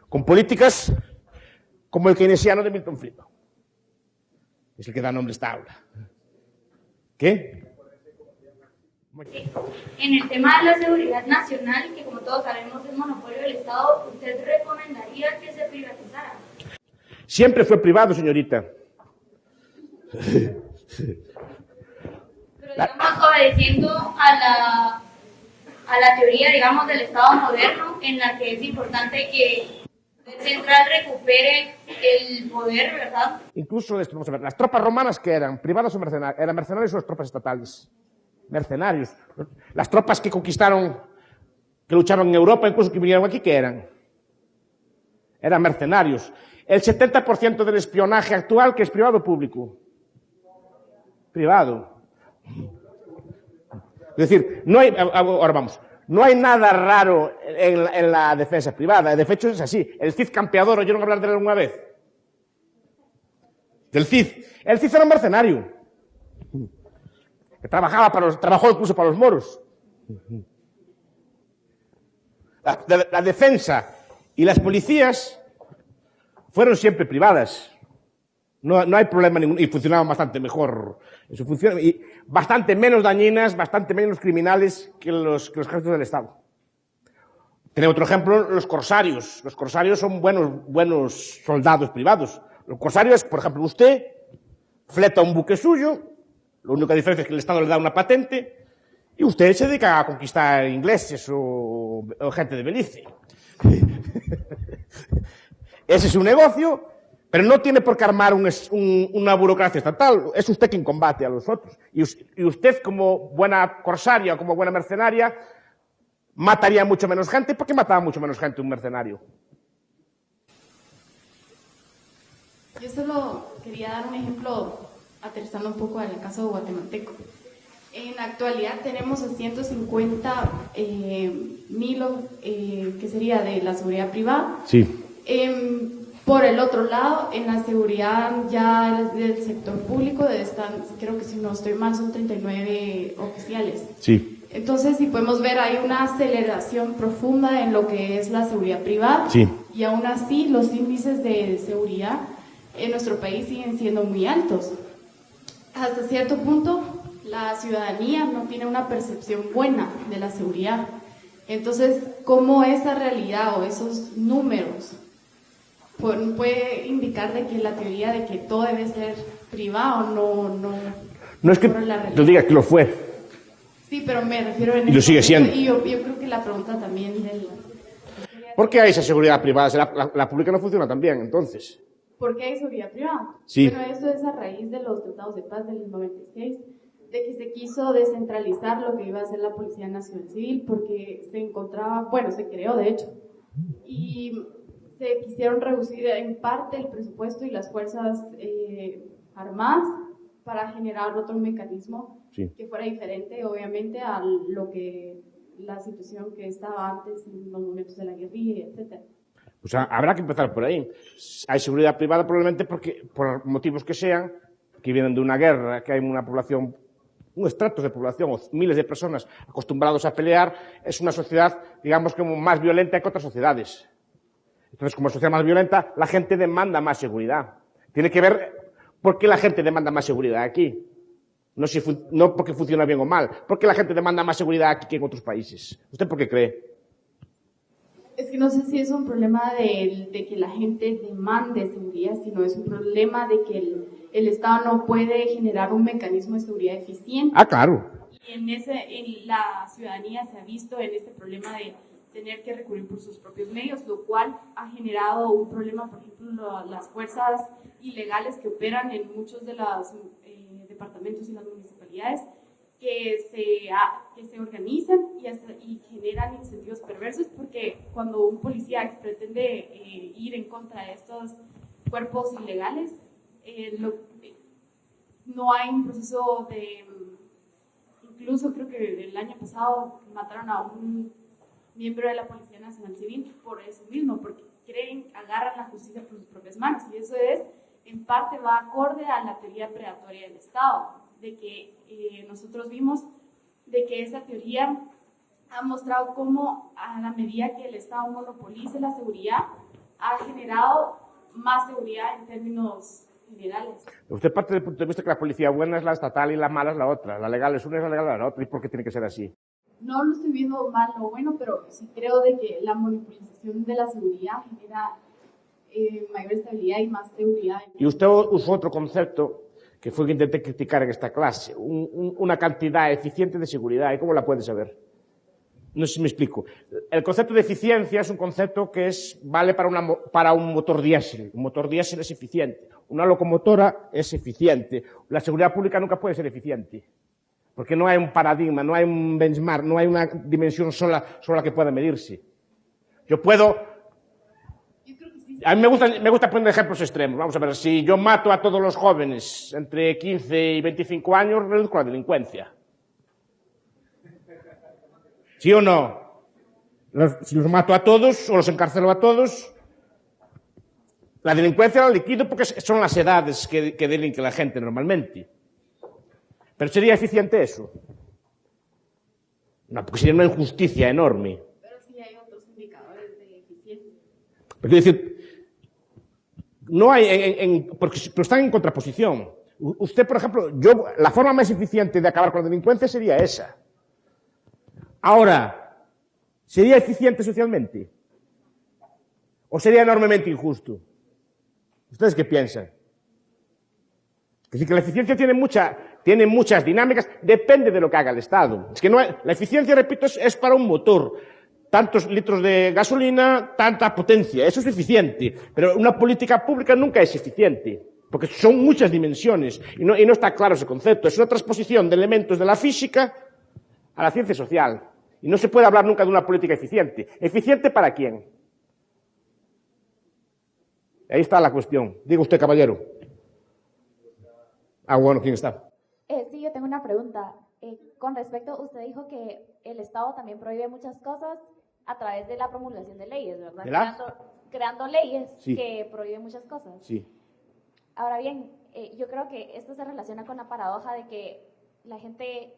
Con políticas como el keynesiano de Milton Friedman. Es el que da nombre a esta aula. ¿Qué? En el tema de la seguridad nacional, que como todos sabemos es monopolio del Estado, ¿usted recomendaría que se privatizara? Siempre fue privado, señorita. Pero digamos, obedeciendo a la teoría, digamos, del Estado moderno, en la que es importante que el central recupere el poder, ¿verdad? Incluso las tropas romanas, ¿qué eran? ¿Privadas o mercenarios? ¿Eran mercenarios o las tropas estatales? Mercenarios. Las tropas que conquistaron, que lucharon en Europa, incluso que vinieron aquí, ¿qué eran? Eran mercenarios. El 70% del espionaje actual, ¿que es privado o público? Privado. Es decir, no hay, ahora vamos, no hay nada raro en la defensa privada. De hecho es así. El Cid campeador, ¿oyeron hablar de él alguna vez? Del Cid. El Cid era un mercenario. Que trabajó incluso para los moros. La defensa y las policías fueron siempre privadas. No hay problema ninguno, y funcionaban bastante mejor. Eso funciona, y bastante menos dañinas, bastante menos criminales que los ejércitos del Estado. Tiene otro ejemplo, los corsarios. Los corsarios son buenos soldados privados. Los corsarios, por ejemplo, usted fleta un buque suyo, la única diferencia es que el Estado le da una patente, y usted se dedica a conquistar ingleses o gente de Belice. Ese es un negocio, pero no tiene por qué armar una burocracia estatal. Es usted quien combate a los otros. Y usted, como buena corsaria o como buena mercenaria, mataría mucho menos gente. ¿Por qué mataba mucho menos gente un mercenario? Yo solo quería dar un ejemplo, aterrizando un poco al caso guatemalteco. En la actualidad tenemos a 150 mil que sería de la seguridad privada. Sí. Por el otro lado, en la seguridad ya del sector público están, creo que si no estoy mal, son 39 oficiales. Sí. Entonces, si podemos ver, hay una aceleración profunda en lo que es la seguridad privada. Sí. Y aún así, los índices de seguridad en nuestro país siguen siendo muy altos. Hasta cierto punto, la ciudadanía no tiene una percepción buena de la seguridad. Entonces, ¿cómo esa realidad o esos números puede indicar de que la teoría de que todo debe ser privado no es que tú digas que lo fue? Sí, pero me refiero en y lo sigue siendo. Y yo creo que la pregunta también ¿Por qué hay esa seguridad privada? La pública no funciona tan bien, entonces. ¿Por qué hay seguridad privada? Sí. Bueno, eso es a raíz de los tratados de paz del 96, de que se quiso descentralizar lo que iba a ser la Policía Nacional Civil, porque se encontraba, bueno, se creó de hecho, y se quisieron reducir en parte el presupuesto y las fuerzas armadas para generar otro mecanismo que fuera diferente, obviamente, a lo que la situación que estaba antes en los momentos de la guerrilla, etc. O sea, habrá que empezar por ahí. Hay seguridad privada probablemente porque, por motivos que sean, que vienen de una guerra, que hay una población, un estrato de población o miles de personas acostumbrados a pelear, es una sociedad, digamos, como más violenta que otras sociedades. Entonces, como sociedad más violenta, la gente demanda más seguridad. Tiene que ver por qué la gente demanda más seguridad aquí. No porque funciona bien o mal, porque la gente demanda más seguridad aquí que en otros países. ¿Usted por qué cree? Es que no sé si es un problema de que la gente demande seguridad, sino es un problema de que el Estado no puede generar un mecanismo de seguridad eficiente. Ah, claro. Y en la ciudadanía se ha visto en este problema de tener que recurrir por sus propios medios, lo cual ha generado un problema, por ejemplo, las fuerzas ilegales que operan en muchos de los departamentos y las municipalidades, que se organizan y generan incentivos perversos, porque cuando un policía pretende ir en contra de estos cuerpos ilegales, no hay un proceso de... Incluso creo que el año pasado mataron a un miembro de la Policía Nacional Civil por eso mismo, porque agarran la justicia por sus propias manos, y eso en parte va acorde a la teoría predatoria del Estado, de que nosotros vimos de que esa teoría ha mostrado cómo a la medida que el Estado monopolice la seguridad, ha generado más seguridad en términos generales. Usted parte del punto de vista que la policía buena es la estatal y la mala es la otra, la legal es una y la legal es la otra, ¿y por qué tiene que ser así? No lo estoy viendo mal o bueno, pero sí creo de que la monopolización de la seguridad genera mayor estabilidad y más seguridad. Y usted usó otro concepto que fue que intenté criticar en esta clase, una cantidad eficiente de seguridad. ¿Y cómo la puede saber? No sé si me explico. El concepto de eficiencia es un concepto que vale para un motor diésel. Un motor diésel es eficiente. Una locomotora es eficiente. La seguridad pública nunca puede ser eficiente. Porque no hay un paradigma, no hay un benchmark, no hay una dimensión sola que pueda medirse. Yo puedo... A mí me gusta poner ejemplos extremos. Vamos a ver, si yo mato a todos los jóvenes entre 15 y 25 años, reduzco la delincuencia. ¿Sí o no? Si los mato a todos o los encarcelo a todos, la delincuencia la liquido porque son las edades que delinque la gente normalmente. ¿Pero sería eficiente eso? No, porque sería una injusticia enorme. Pero sí hay otros indicadores de eficiencia. Pero quiero decir, No hay, pero están en contraposición. Usted, por ejemplo, la forma más eficiente de acabar con la delincuencia sería esa. Ahora, ¿sería eficiente socialmente? ¿O sería enormemente injusto? ¿Ustedes qué piensan? Es decir, que la eficiencia tiene muchas dinámicas, depende de lo que haga el Estado. Es que la eficiencia, repito, es para un motor. Tantos litros de gasolina, tanta potencia, eso es eficiente. Pero una política pública nunca es eficiente, porque son muchas dimensiones y no está claro ese concepto. Es una transposición de elementos de la física a la ciencia social. Y no se puede hablar nunca de una política eficiente. ¿Eficiente para quién? Ahí está la cuestión. Diga usted, caballero. Bueno, ¿quién está? Sí, yo tengo una pregunta. Con respecto, usted dijo que el Estado también prohíbe muchas cosas a través de la promulgación de leyes, ¿verdad? Creando leyes que prohíben muchas cosas. Sí. Ahora bien, yo creo que esto se relaciona con la paradoja de que la gente,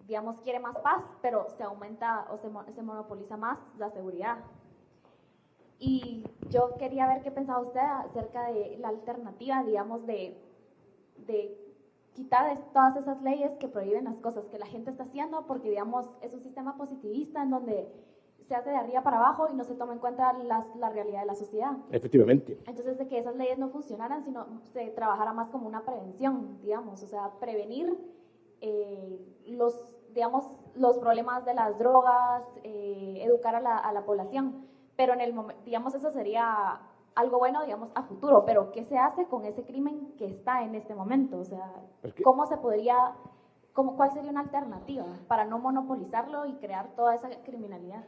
digamos, quiere más paz, pero se aumenta o se monopoliza más la seguridad. Y yo quería ver qué pensaba usted acerca de la alternativa, digamos, de quitar todas esas leyes que prohíben las cosas que la gente está haciendo, porque, digamos, es un sistema positivista en donde se hace de arriba para abajo y no se toma en cuenta la realidad de la sociedad. Efectivamente. Entonces, de que esas leyes no funcionaran, sino se trabajara más como una prevención, digamos, o sea, prevenir los problemas de las drogas, educar a la población. Pero digamos, eso sería algo bueno, digamos, a futuro. Pero, ¿qué se hace con ese crimen que está en este momento? O sea, ¿cómo se podría, cuál sería una alternativa para no monopolizarlo y crear toda esa criminalidad?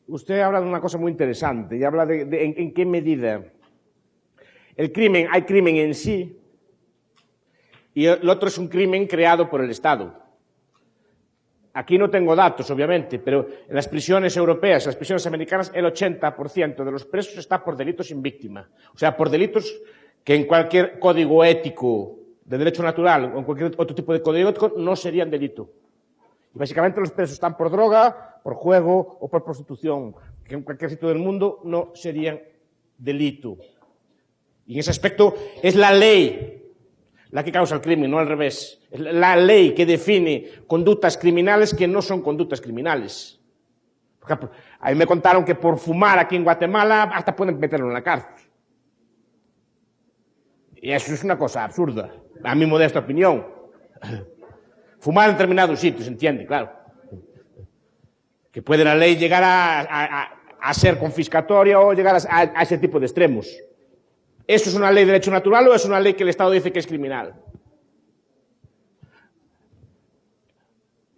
Usted habla de una cosa muy interesante y habla de en qué medida hay crimen en sí y el otro es un crimen creado por el Estado. Aquí no tengo datos, obviamente, pero en las prisiones europeas, en las prisiones americanas, el 80% de los presos está por delitos sin víctima. O sea, por delitos que en cualquier código ético de derecho natural o en cualquier otro tipo de código ético no serían delito. Y básicamente los presos están por droga, por juego o por prostitución, que en cualquier sitio del mundo no serían delito. Y en ese aspecto es la ley la que causa el crimen, no al revés. Es la ley que define conductas criminales que no son conductas criminales. Por ejemplo, a mí me contaron que por fumar aquí en Guatemala hasta pueden meterlo en la cárcel. Y eso es una cosa absurda, a mi modesta opinión. Fumar en determinados sitios, entiende, claro. Que puede la ley llegar a ser confiscatoria o llegar a ese tipo de extremos. ¿Eso es una ley de derecho natural o es una ley que el Estado dice que es criminal?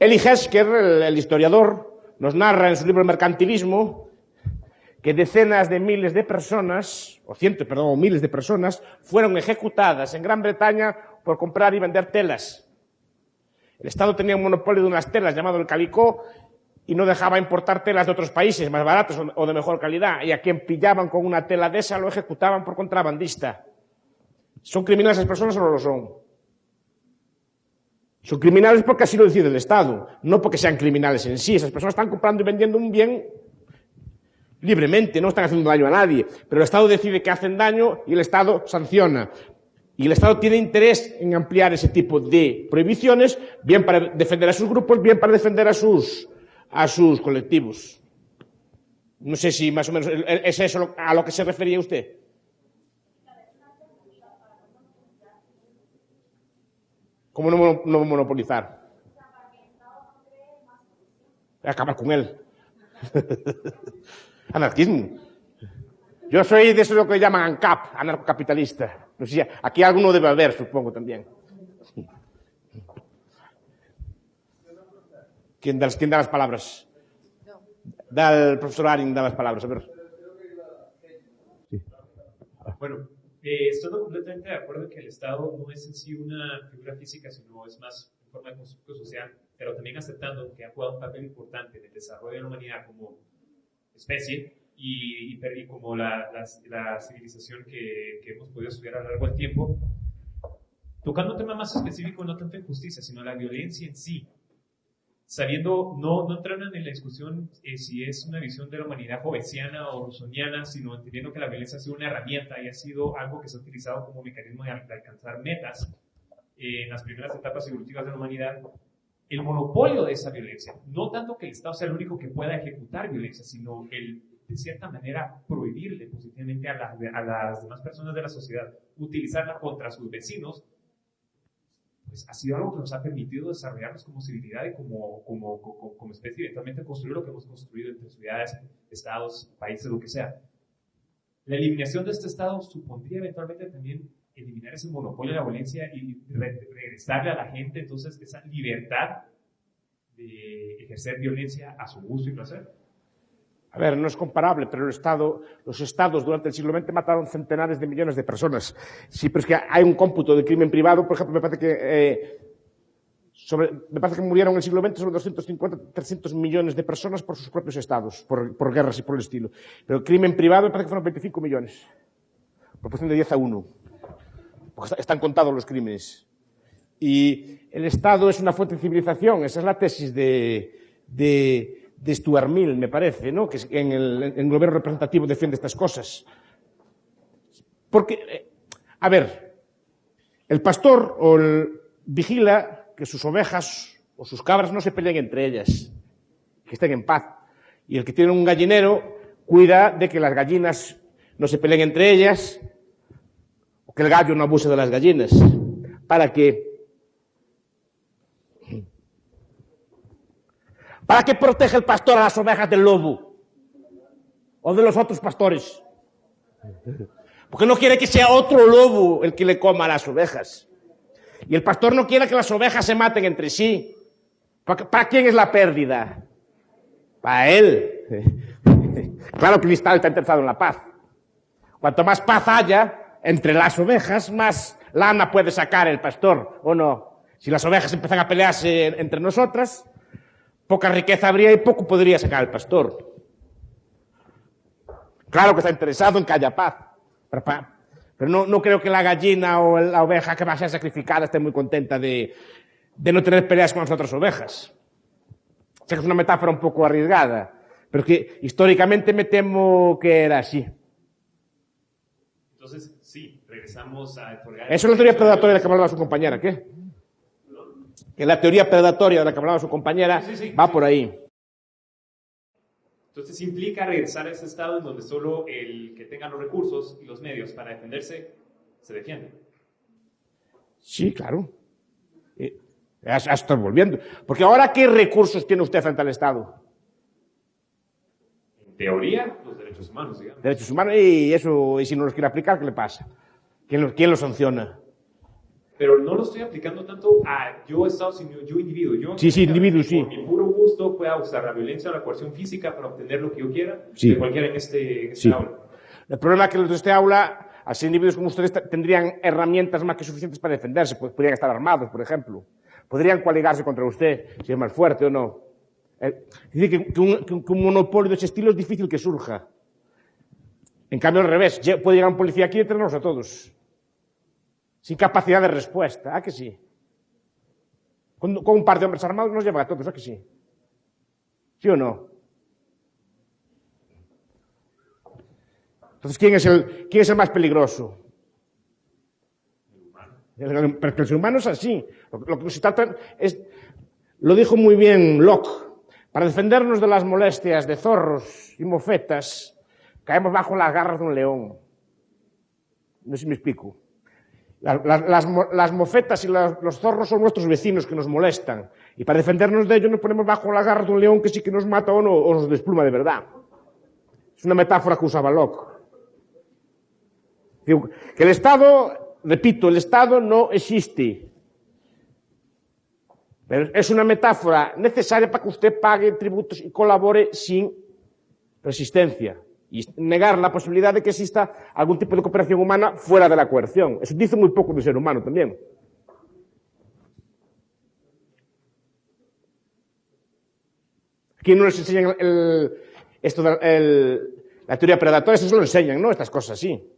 Eli Hesker, el historiador, nos narra en su libro El mercantilismo que decenas de miles de personas, miles de personas, fueron ejecutadas en Gran Bretaña por comprar y vender telas. El Estado tenía un monopolio de unas telas llamado el calicó y no dejaba importar telas de otros países más baratas o de mejor calidad. Y a quien pillaban con una tela de esa lo ejecutaban por contrabandista. ¿Son criminales esas personas o no lo son? Son criminales porque así lo decide el Estado, no porque sean criminales en sí. Esas personas están comprando y vendiendo un bien libremente, no están haciendo daño a nadie. Pero el Estado decide que hacen daño y el Estado sanciona. Y el Estado tiene interés en ampliar ese tipo de prohibiciones, bien para defender a sus grupos, bien para defender a sus colectivos. No sé si más o menos es eso a lo que se refería usted. ¿Cómo no monopolizar? Acabar con él. Anarquismo. Yo soy de eso lo que llaman ANCAP, anarcocapitalista. No sé si aquí alguno debe haber, supongo, también. ¿Quién da las palabras? Da el profesor Arin, da las palabras, a ver. Sí. Bueno, estoy completamente de acuerdo en que el Estado no es en sí una figura física, sino es más en forma de constructo social, pero también aceptando que ha jugado un papel importante en el desarrollo de la humanidad como especie y como la civilización que hemos podido estudiar a lo largo del tiempo, tocando un tema más específico, no tanto en justicia, sino la violencia en sí. sabiendo, no entrando en la discusión si es una visión de la humanidad hobbesiana o rusoniana, sino entendiendo que la violencia ha sido una herramienta y ha sido algo que se ha utilizado como mecanismo de alcanzar metas en las primeras etapas evolutivas de la humanidad. El monopolio de esa violencia, no tanto que el Estado sea el único que pueda ejecutar violencia, sino el, de cierta manera, prohibirle positivamente a las demás personas de la sociedad utilizarla contra sus vecinos, pues ha sido algo que nos ha permitido desarrollarnos como civilidad y como especie, y eventualmente construir lo que hemos construido entre ciudades, estados, países, lo que sea. La eliminación de este Estado supondría eventualmente también eliminar ese monopolio de la violencia y regresarle a la gente entonces esa libertad de ejercer violencia a su gusto y placer. A ver, no es comparable, pero los estados durante el siglo XX mataron centenares de millones de personas. Sí, pero es que hay un cómputo de crimen privado, por ejemplo, me parece que murieron en el siglo XX sobre 250, 300 millones de personas por sus propios estados, por guerras y por el estilo. Pero el crimen privado me parece que fueron 25 millones, proporción de 10 a 1. Porque están contados los crímenes. Y el Estado es una fuente de civilización, esa es la tesis de Stuart Mill, me parece, ¿no? Que en el gobierno representativo defiende estas cosas. Porque, a ver, el pastor vigila que sus ovejas o sus cabras no se peleen entre ellas, que estén en paz. Y el que tiene un gallinero cuida de que las gallinas no se peleen entre ellas, o que el gallo no abuse de las gallinas. ¿Para qué? ¿Para qué protege el pastor a las ovejas del lobo? ¿O de los otros pastores? Porque no quiere que sea otro lobo el que le coma a las ovejas. Y el pastor no quiere que las ovejas se maten entre sí. ¿Para quién es la pérdida? Para él. Claro que el Estado está interesado en la paz. Cuanto más paz haya entre las ovejas, más lana puede sacar el pastor, ¿o no? Si las ovejas empiezan a pelearse entre nosotras, poca riqueza habría y poco podría sacar el pastor. Claro que está interesado en que haya paz, pero no creo que la gallina o la oveja que va a ser sacrificada esté muy contenta de no tener peleas con las otras ovejas. Sé que es una metáfora un poco arriesgada, pero que históricamente me temo que era así. Entonces, sí, regresamos a... Eso es la teoría predatoria de la que hablaba su compañera, ¿qué? Que la teoría predatoria de la que hablaba su compañera va por ahí. Entonces implica regresar a ese estado en donde solo el que tenga los recursos y los medios para defenderse se defiende. Sí, claro. Ya estoy volviendo. Porque ahora, ¿qué recursos tiene usted frente al Estado? En teoría, los derechos humanos, digamos. Derechos humanos, y eso, y si no los quiere aplicar, ¿qué le pasa? ¿Quién lo sanciona? Pero no lo estoy aplicando tanto a yo Estado, sino yo individuo. Sí, individuo, sí. Por mi puro gusto pueda usar la violencia o la coerción física para obtener lo que yo quiera, sí, de cualquiera en este sí, aula. El problema es que los de este aula, al ser individuos como ustedes, tendrían herramientas más que suficientes para defenderse. Pues podrían estar armados, por ejemplo. Podrían coaligarse contra usted, si es más fuerte o no. Es decir, que un monopolio de ese estilo es difícil que surja. En cambio, al revés, puede llegar un policía aquí y detenernos a todos. Sin capacidad de respuesta, ¿a que sí? Con un par de hombres armados nos lleva a todos, ¿a que sí? ¿Sí o no? Entonces, ¿quién es el más peligroso? Pero que el ser humano es así. Lo que se trata es, lo dijo muy bien Locke, para defendernos de las molestias de zorros y mofetas, caemos bajo las garras de un león. No sé si me explico. Las mofetas y los zorros son nuestros vecinos que nos molestan. Y para defendernos de ellos nos ponemos bajo las garras de un león que sí que nos mata o nos despluma de verdad. Es una metáfora que usaba Locke. Digo, que el Estado, repito, el Estado no existe. Pero es una metáfora necesaria para que usted pague tributos y colabore sin resistencia. Y negar la posibilidad de que exista algún tipo de cooperación humana fuera de la coerción. Eso dice muy poco del ser humano también. Aquí no les enseñan la teoría predatoria, eso se lo enseñan, ¿no? Estas cosas, sí.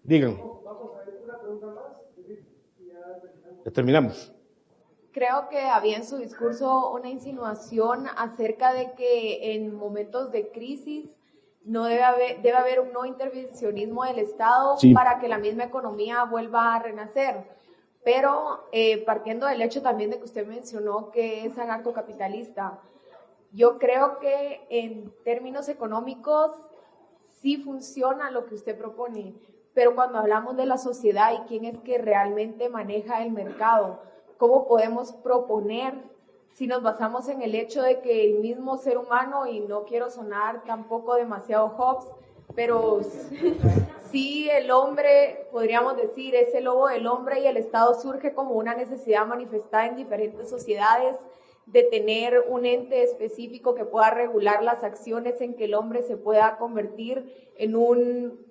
Digan. Vamos a ver una pregunta más. Ya terminamos Ya terminamos. Creo que había en su discurso una insinuación acerca de que en momentos de crisis no debe haber un no intervencionismo del Estado para que la misma economía vuelva a renacer. Pero partiendo del hecho también de que usted mencionó que es anarcocapitalista, yo creo que en términos económicos sí funciona lo que usted propone, pero cuando hablamos de la sociedad y quién es que realmente maneja el mercado, ¿cómo podemos proponer si nos basamos en el hecho de que el mismo ser humano, y no quiero sonar tampoco demasiado Hobbes, pero sí el hombre, podríamos decir, es el lobo del hombre y el Estado surge como una necesidad manifestada en diferentes sociedades de tener un ente específico que pueda regular las acciones en que el hombre se pueda convertir en un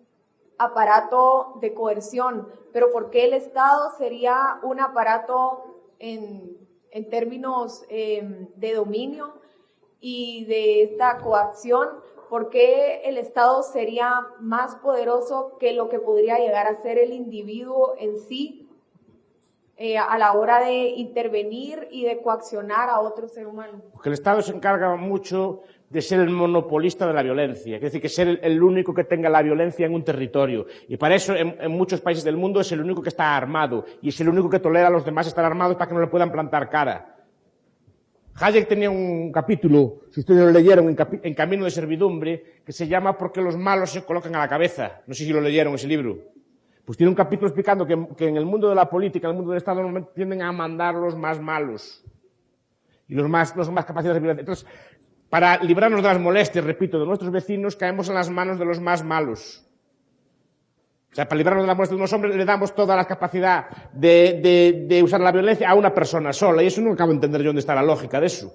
aparato de coerción? Pero ¿por qué el Estado sería un aparato en términos de dominio y de esta coacción? ¿Por qué el Estado sería más poderoso que lo que podría llegar a ser el individuo en sí a la hora de intervenir y de coaccionar a otro ser humano? Porque el Estado se encarga mucho de ser el monopolista de la violencia, es decir, que ser el único que tenga la violencia en un territorio. Y para eso, en muchos países del mundo, es el único que está armado, y es el único que tolera a los demás estar armados para que no le puedan plantar cara. Hayek tenía un capítulo, si ustedes lo leyeron, en Camino de Servidumbre, que se llama ¿Por qué los malos se colocan a la cabeza? No sé si lo leyeron ese libro. Pues tiene un capítulo explicando que en el mundo de la política, en el mundo del Estado, normalmente tienden a mandar los más malos y los más capaces de violencia. Entonces, para librarnos de las molestias, repito, de nuestros vecinos, caemos en las manos de los más malos. O sea, para librarnos de las molestias de unos hombres, le damos toda la capacidad de usar la violencia a una persona sola, y eso no acabo de entender yo dónde está la lógica de eso.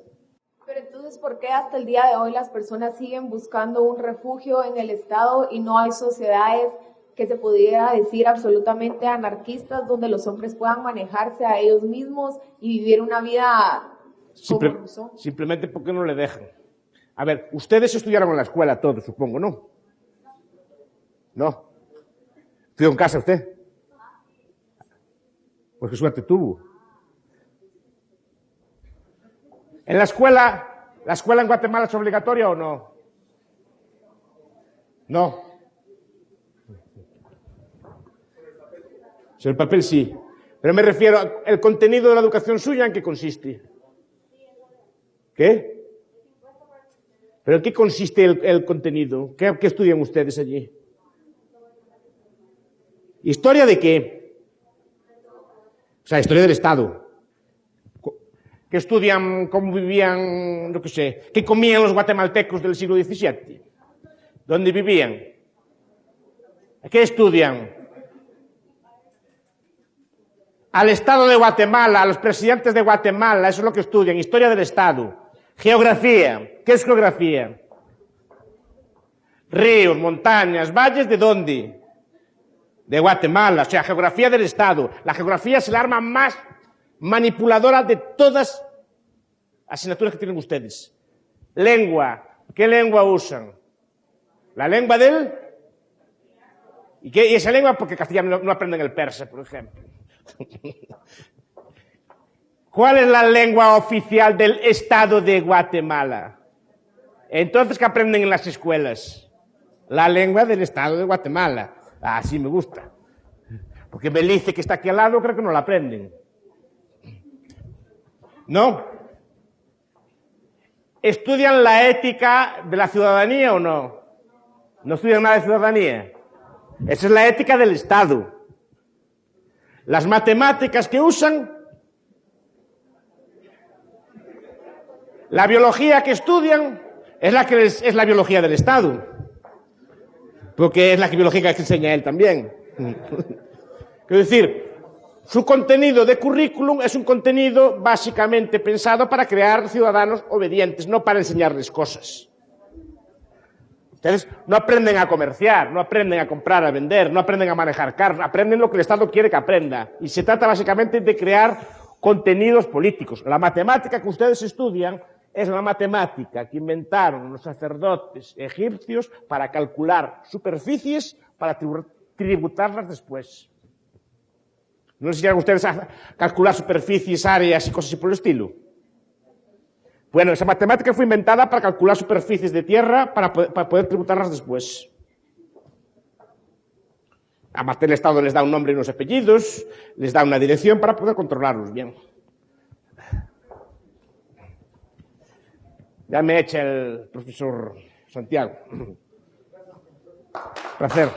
Pero entonces, ¿por qué hasta el día de hoy las personas siguen buscando un refugio en el Estado y no hay sociedades que se pudiera decir absolutamente anarquistas, donde los hombres puedan manejarse a ellos mismos y vivir una vida como Rousseau? Simplemente porque no le dejan. A ver, ustedes estudiaron en la escuela todos, supongo, ¿no? ¿No? ¿Estudió en casa usted? Pues qué suerte tuvo. ¿En la escuela en Guatemala es obligatoria o no? No. Sobre el papel sí. Pero me refiero al contenido de la educación suya, ¿en qué consiste? ¿Qué? ¿Pero en qué consiste el contenido? ¿Qué estudian ustedes allí? ¿Historia de qué? O sea, historia del Estado. ¿Qué estudian? ¿Cómo vivían? No sé. ¿Qué comían los guatemaltecos del siglo XVII? ¿Dónde vivían? ¿Qué estudian? Al Estado de Guatemala, a los presidentes de Guatemala, eso es lo que estudian. Historia del Estado. Geografía. ¿Qué es geografía? Ríos, montañas, valles, ¿de dónde? De Guatemala, o sea, geografía del Estado. La geografía es el arma más manipuladora de todas las asignaturas que tienen ustedes. Lengua. ¿Qué lengua usan? La lengua del... ¿Y esa lengua? Porque castellano no aprenden el persa, por ejemplo. ¿Cuál es la lengua oficial del Estado de Guatemala? Entonces, ¿qué aprenden en las escuelas? La lengua del Estado de Guatemala. Así me gusta. Porque Belice, que está aquí al lado, creo que no la aprenden. ¿No? ¿Estudian la ética de la ciudadanía o no? ¿No estudian nada de ciudadanía? Esa es la ética del Estado. Las matemáticas que usan, la biología que estudian, es la biología del Estado. Porque es la biología que enseña él también. Quiero decir, su contenido de currículum es un contenido básicamente pensado para crear ciudadanos obedientes, no para enseñarles cosas. Ustedes no aprenden a comerciar, no aprenden a comprar, a vender, no aprenden a manejar carros, aprenden lo que el Estado quiere que aprenda. Y se trata básicamente de crear contenidos políticos. La matemática que ustedes estudian es la matemática que inventaron los sacerdotes egipcios para calcular superficies para tributarlas después. ¿No les enseñaron ustedes a calcular superficies, áreas y cosas así por el estilo? Bueno, esa matemática fue inventada para calcular superficies de tierra para poder tributarlas después. Aparte, el Estado les da un nombre y unos apellidos, les da una dirección para poder controlarlos bien. Ya me echa el profesor Santiago. Placer.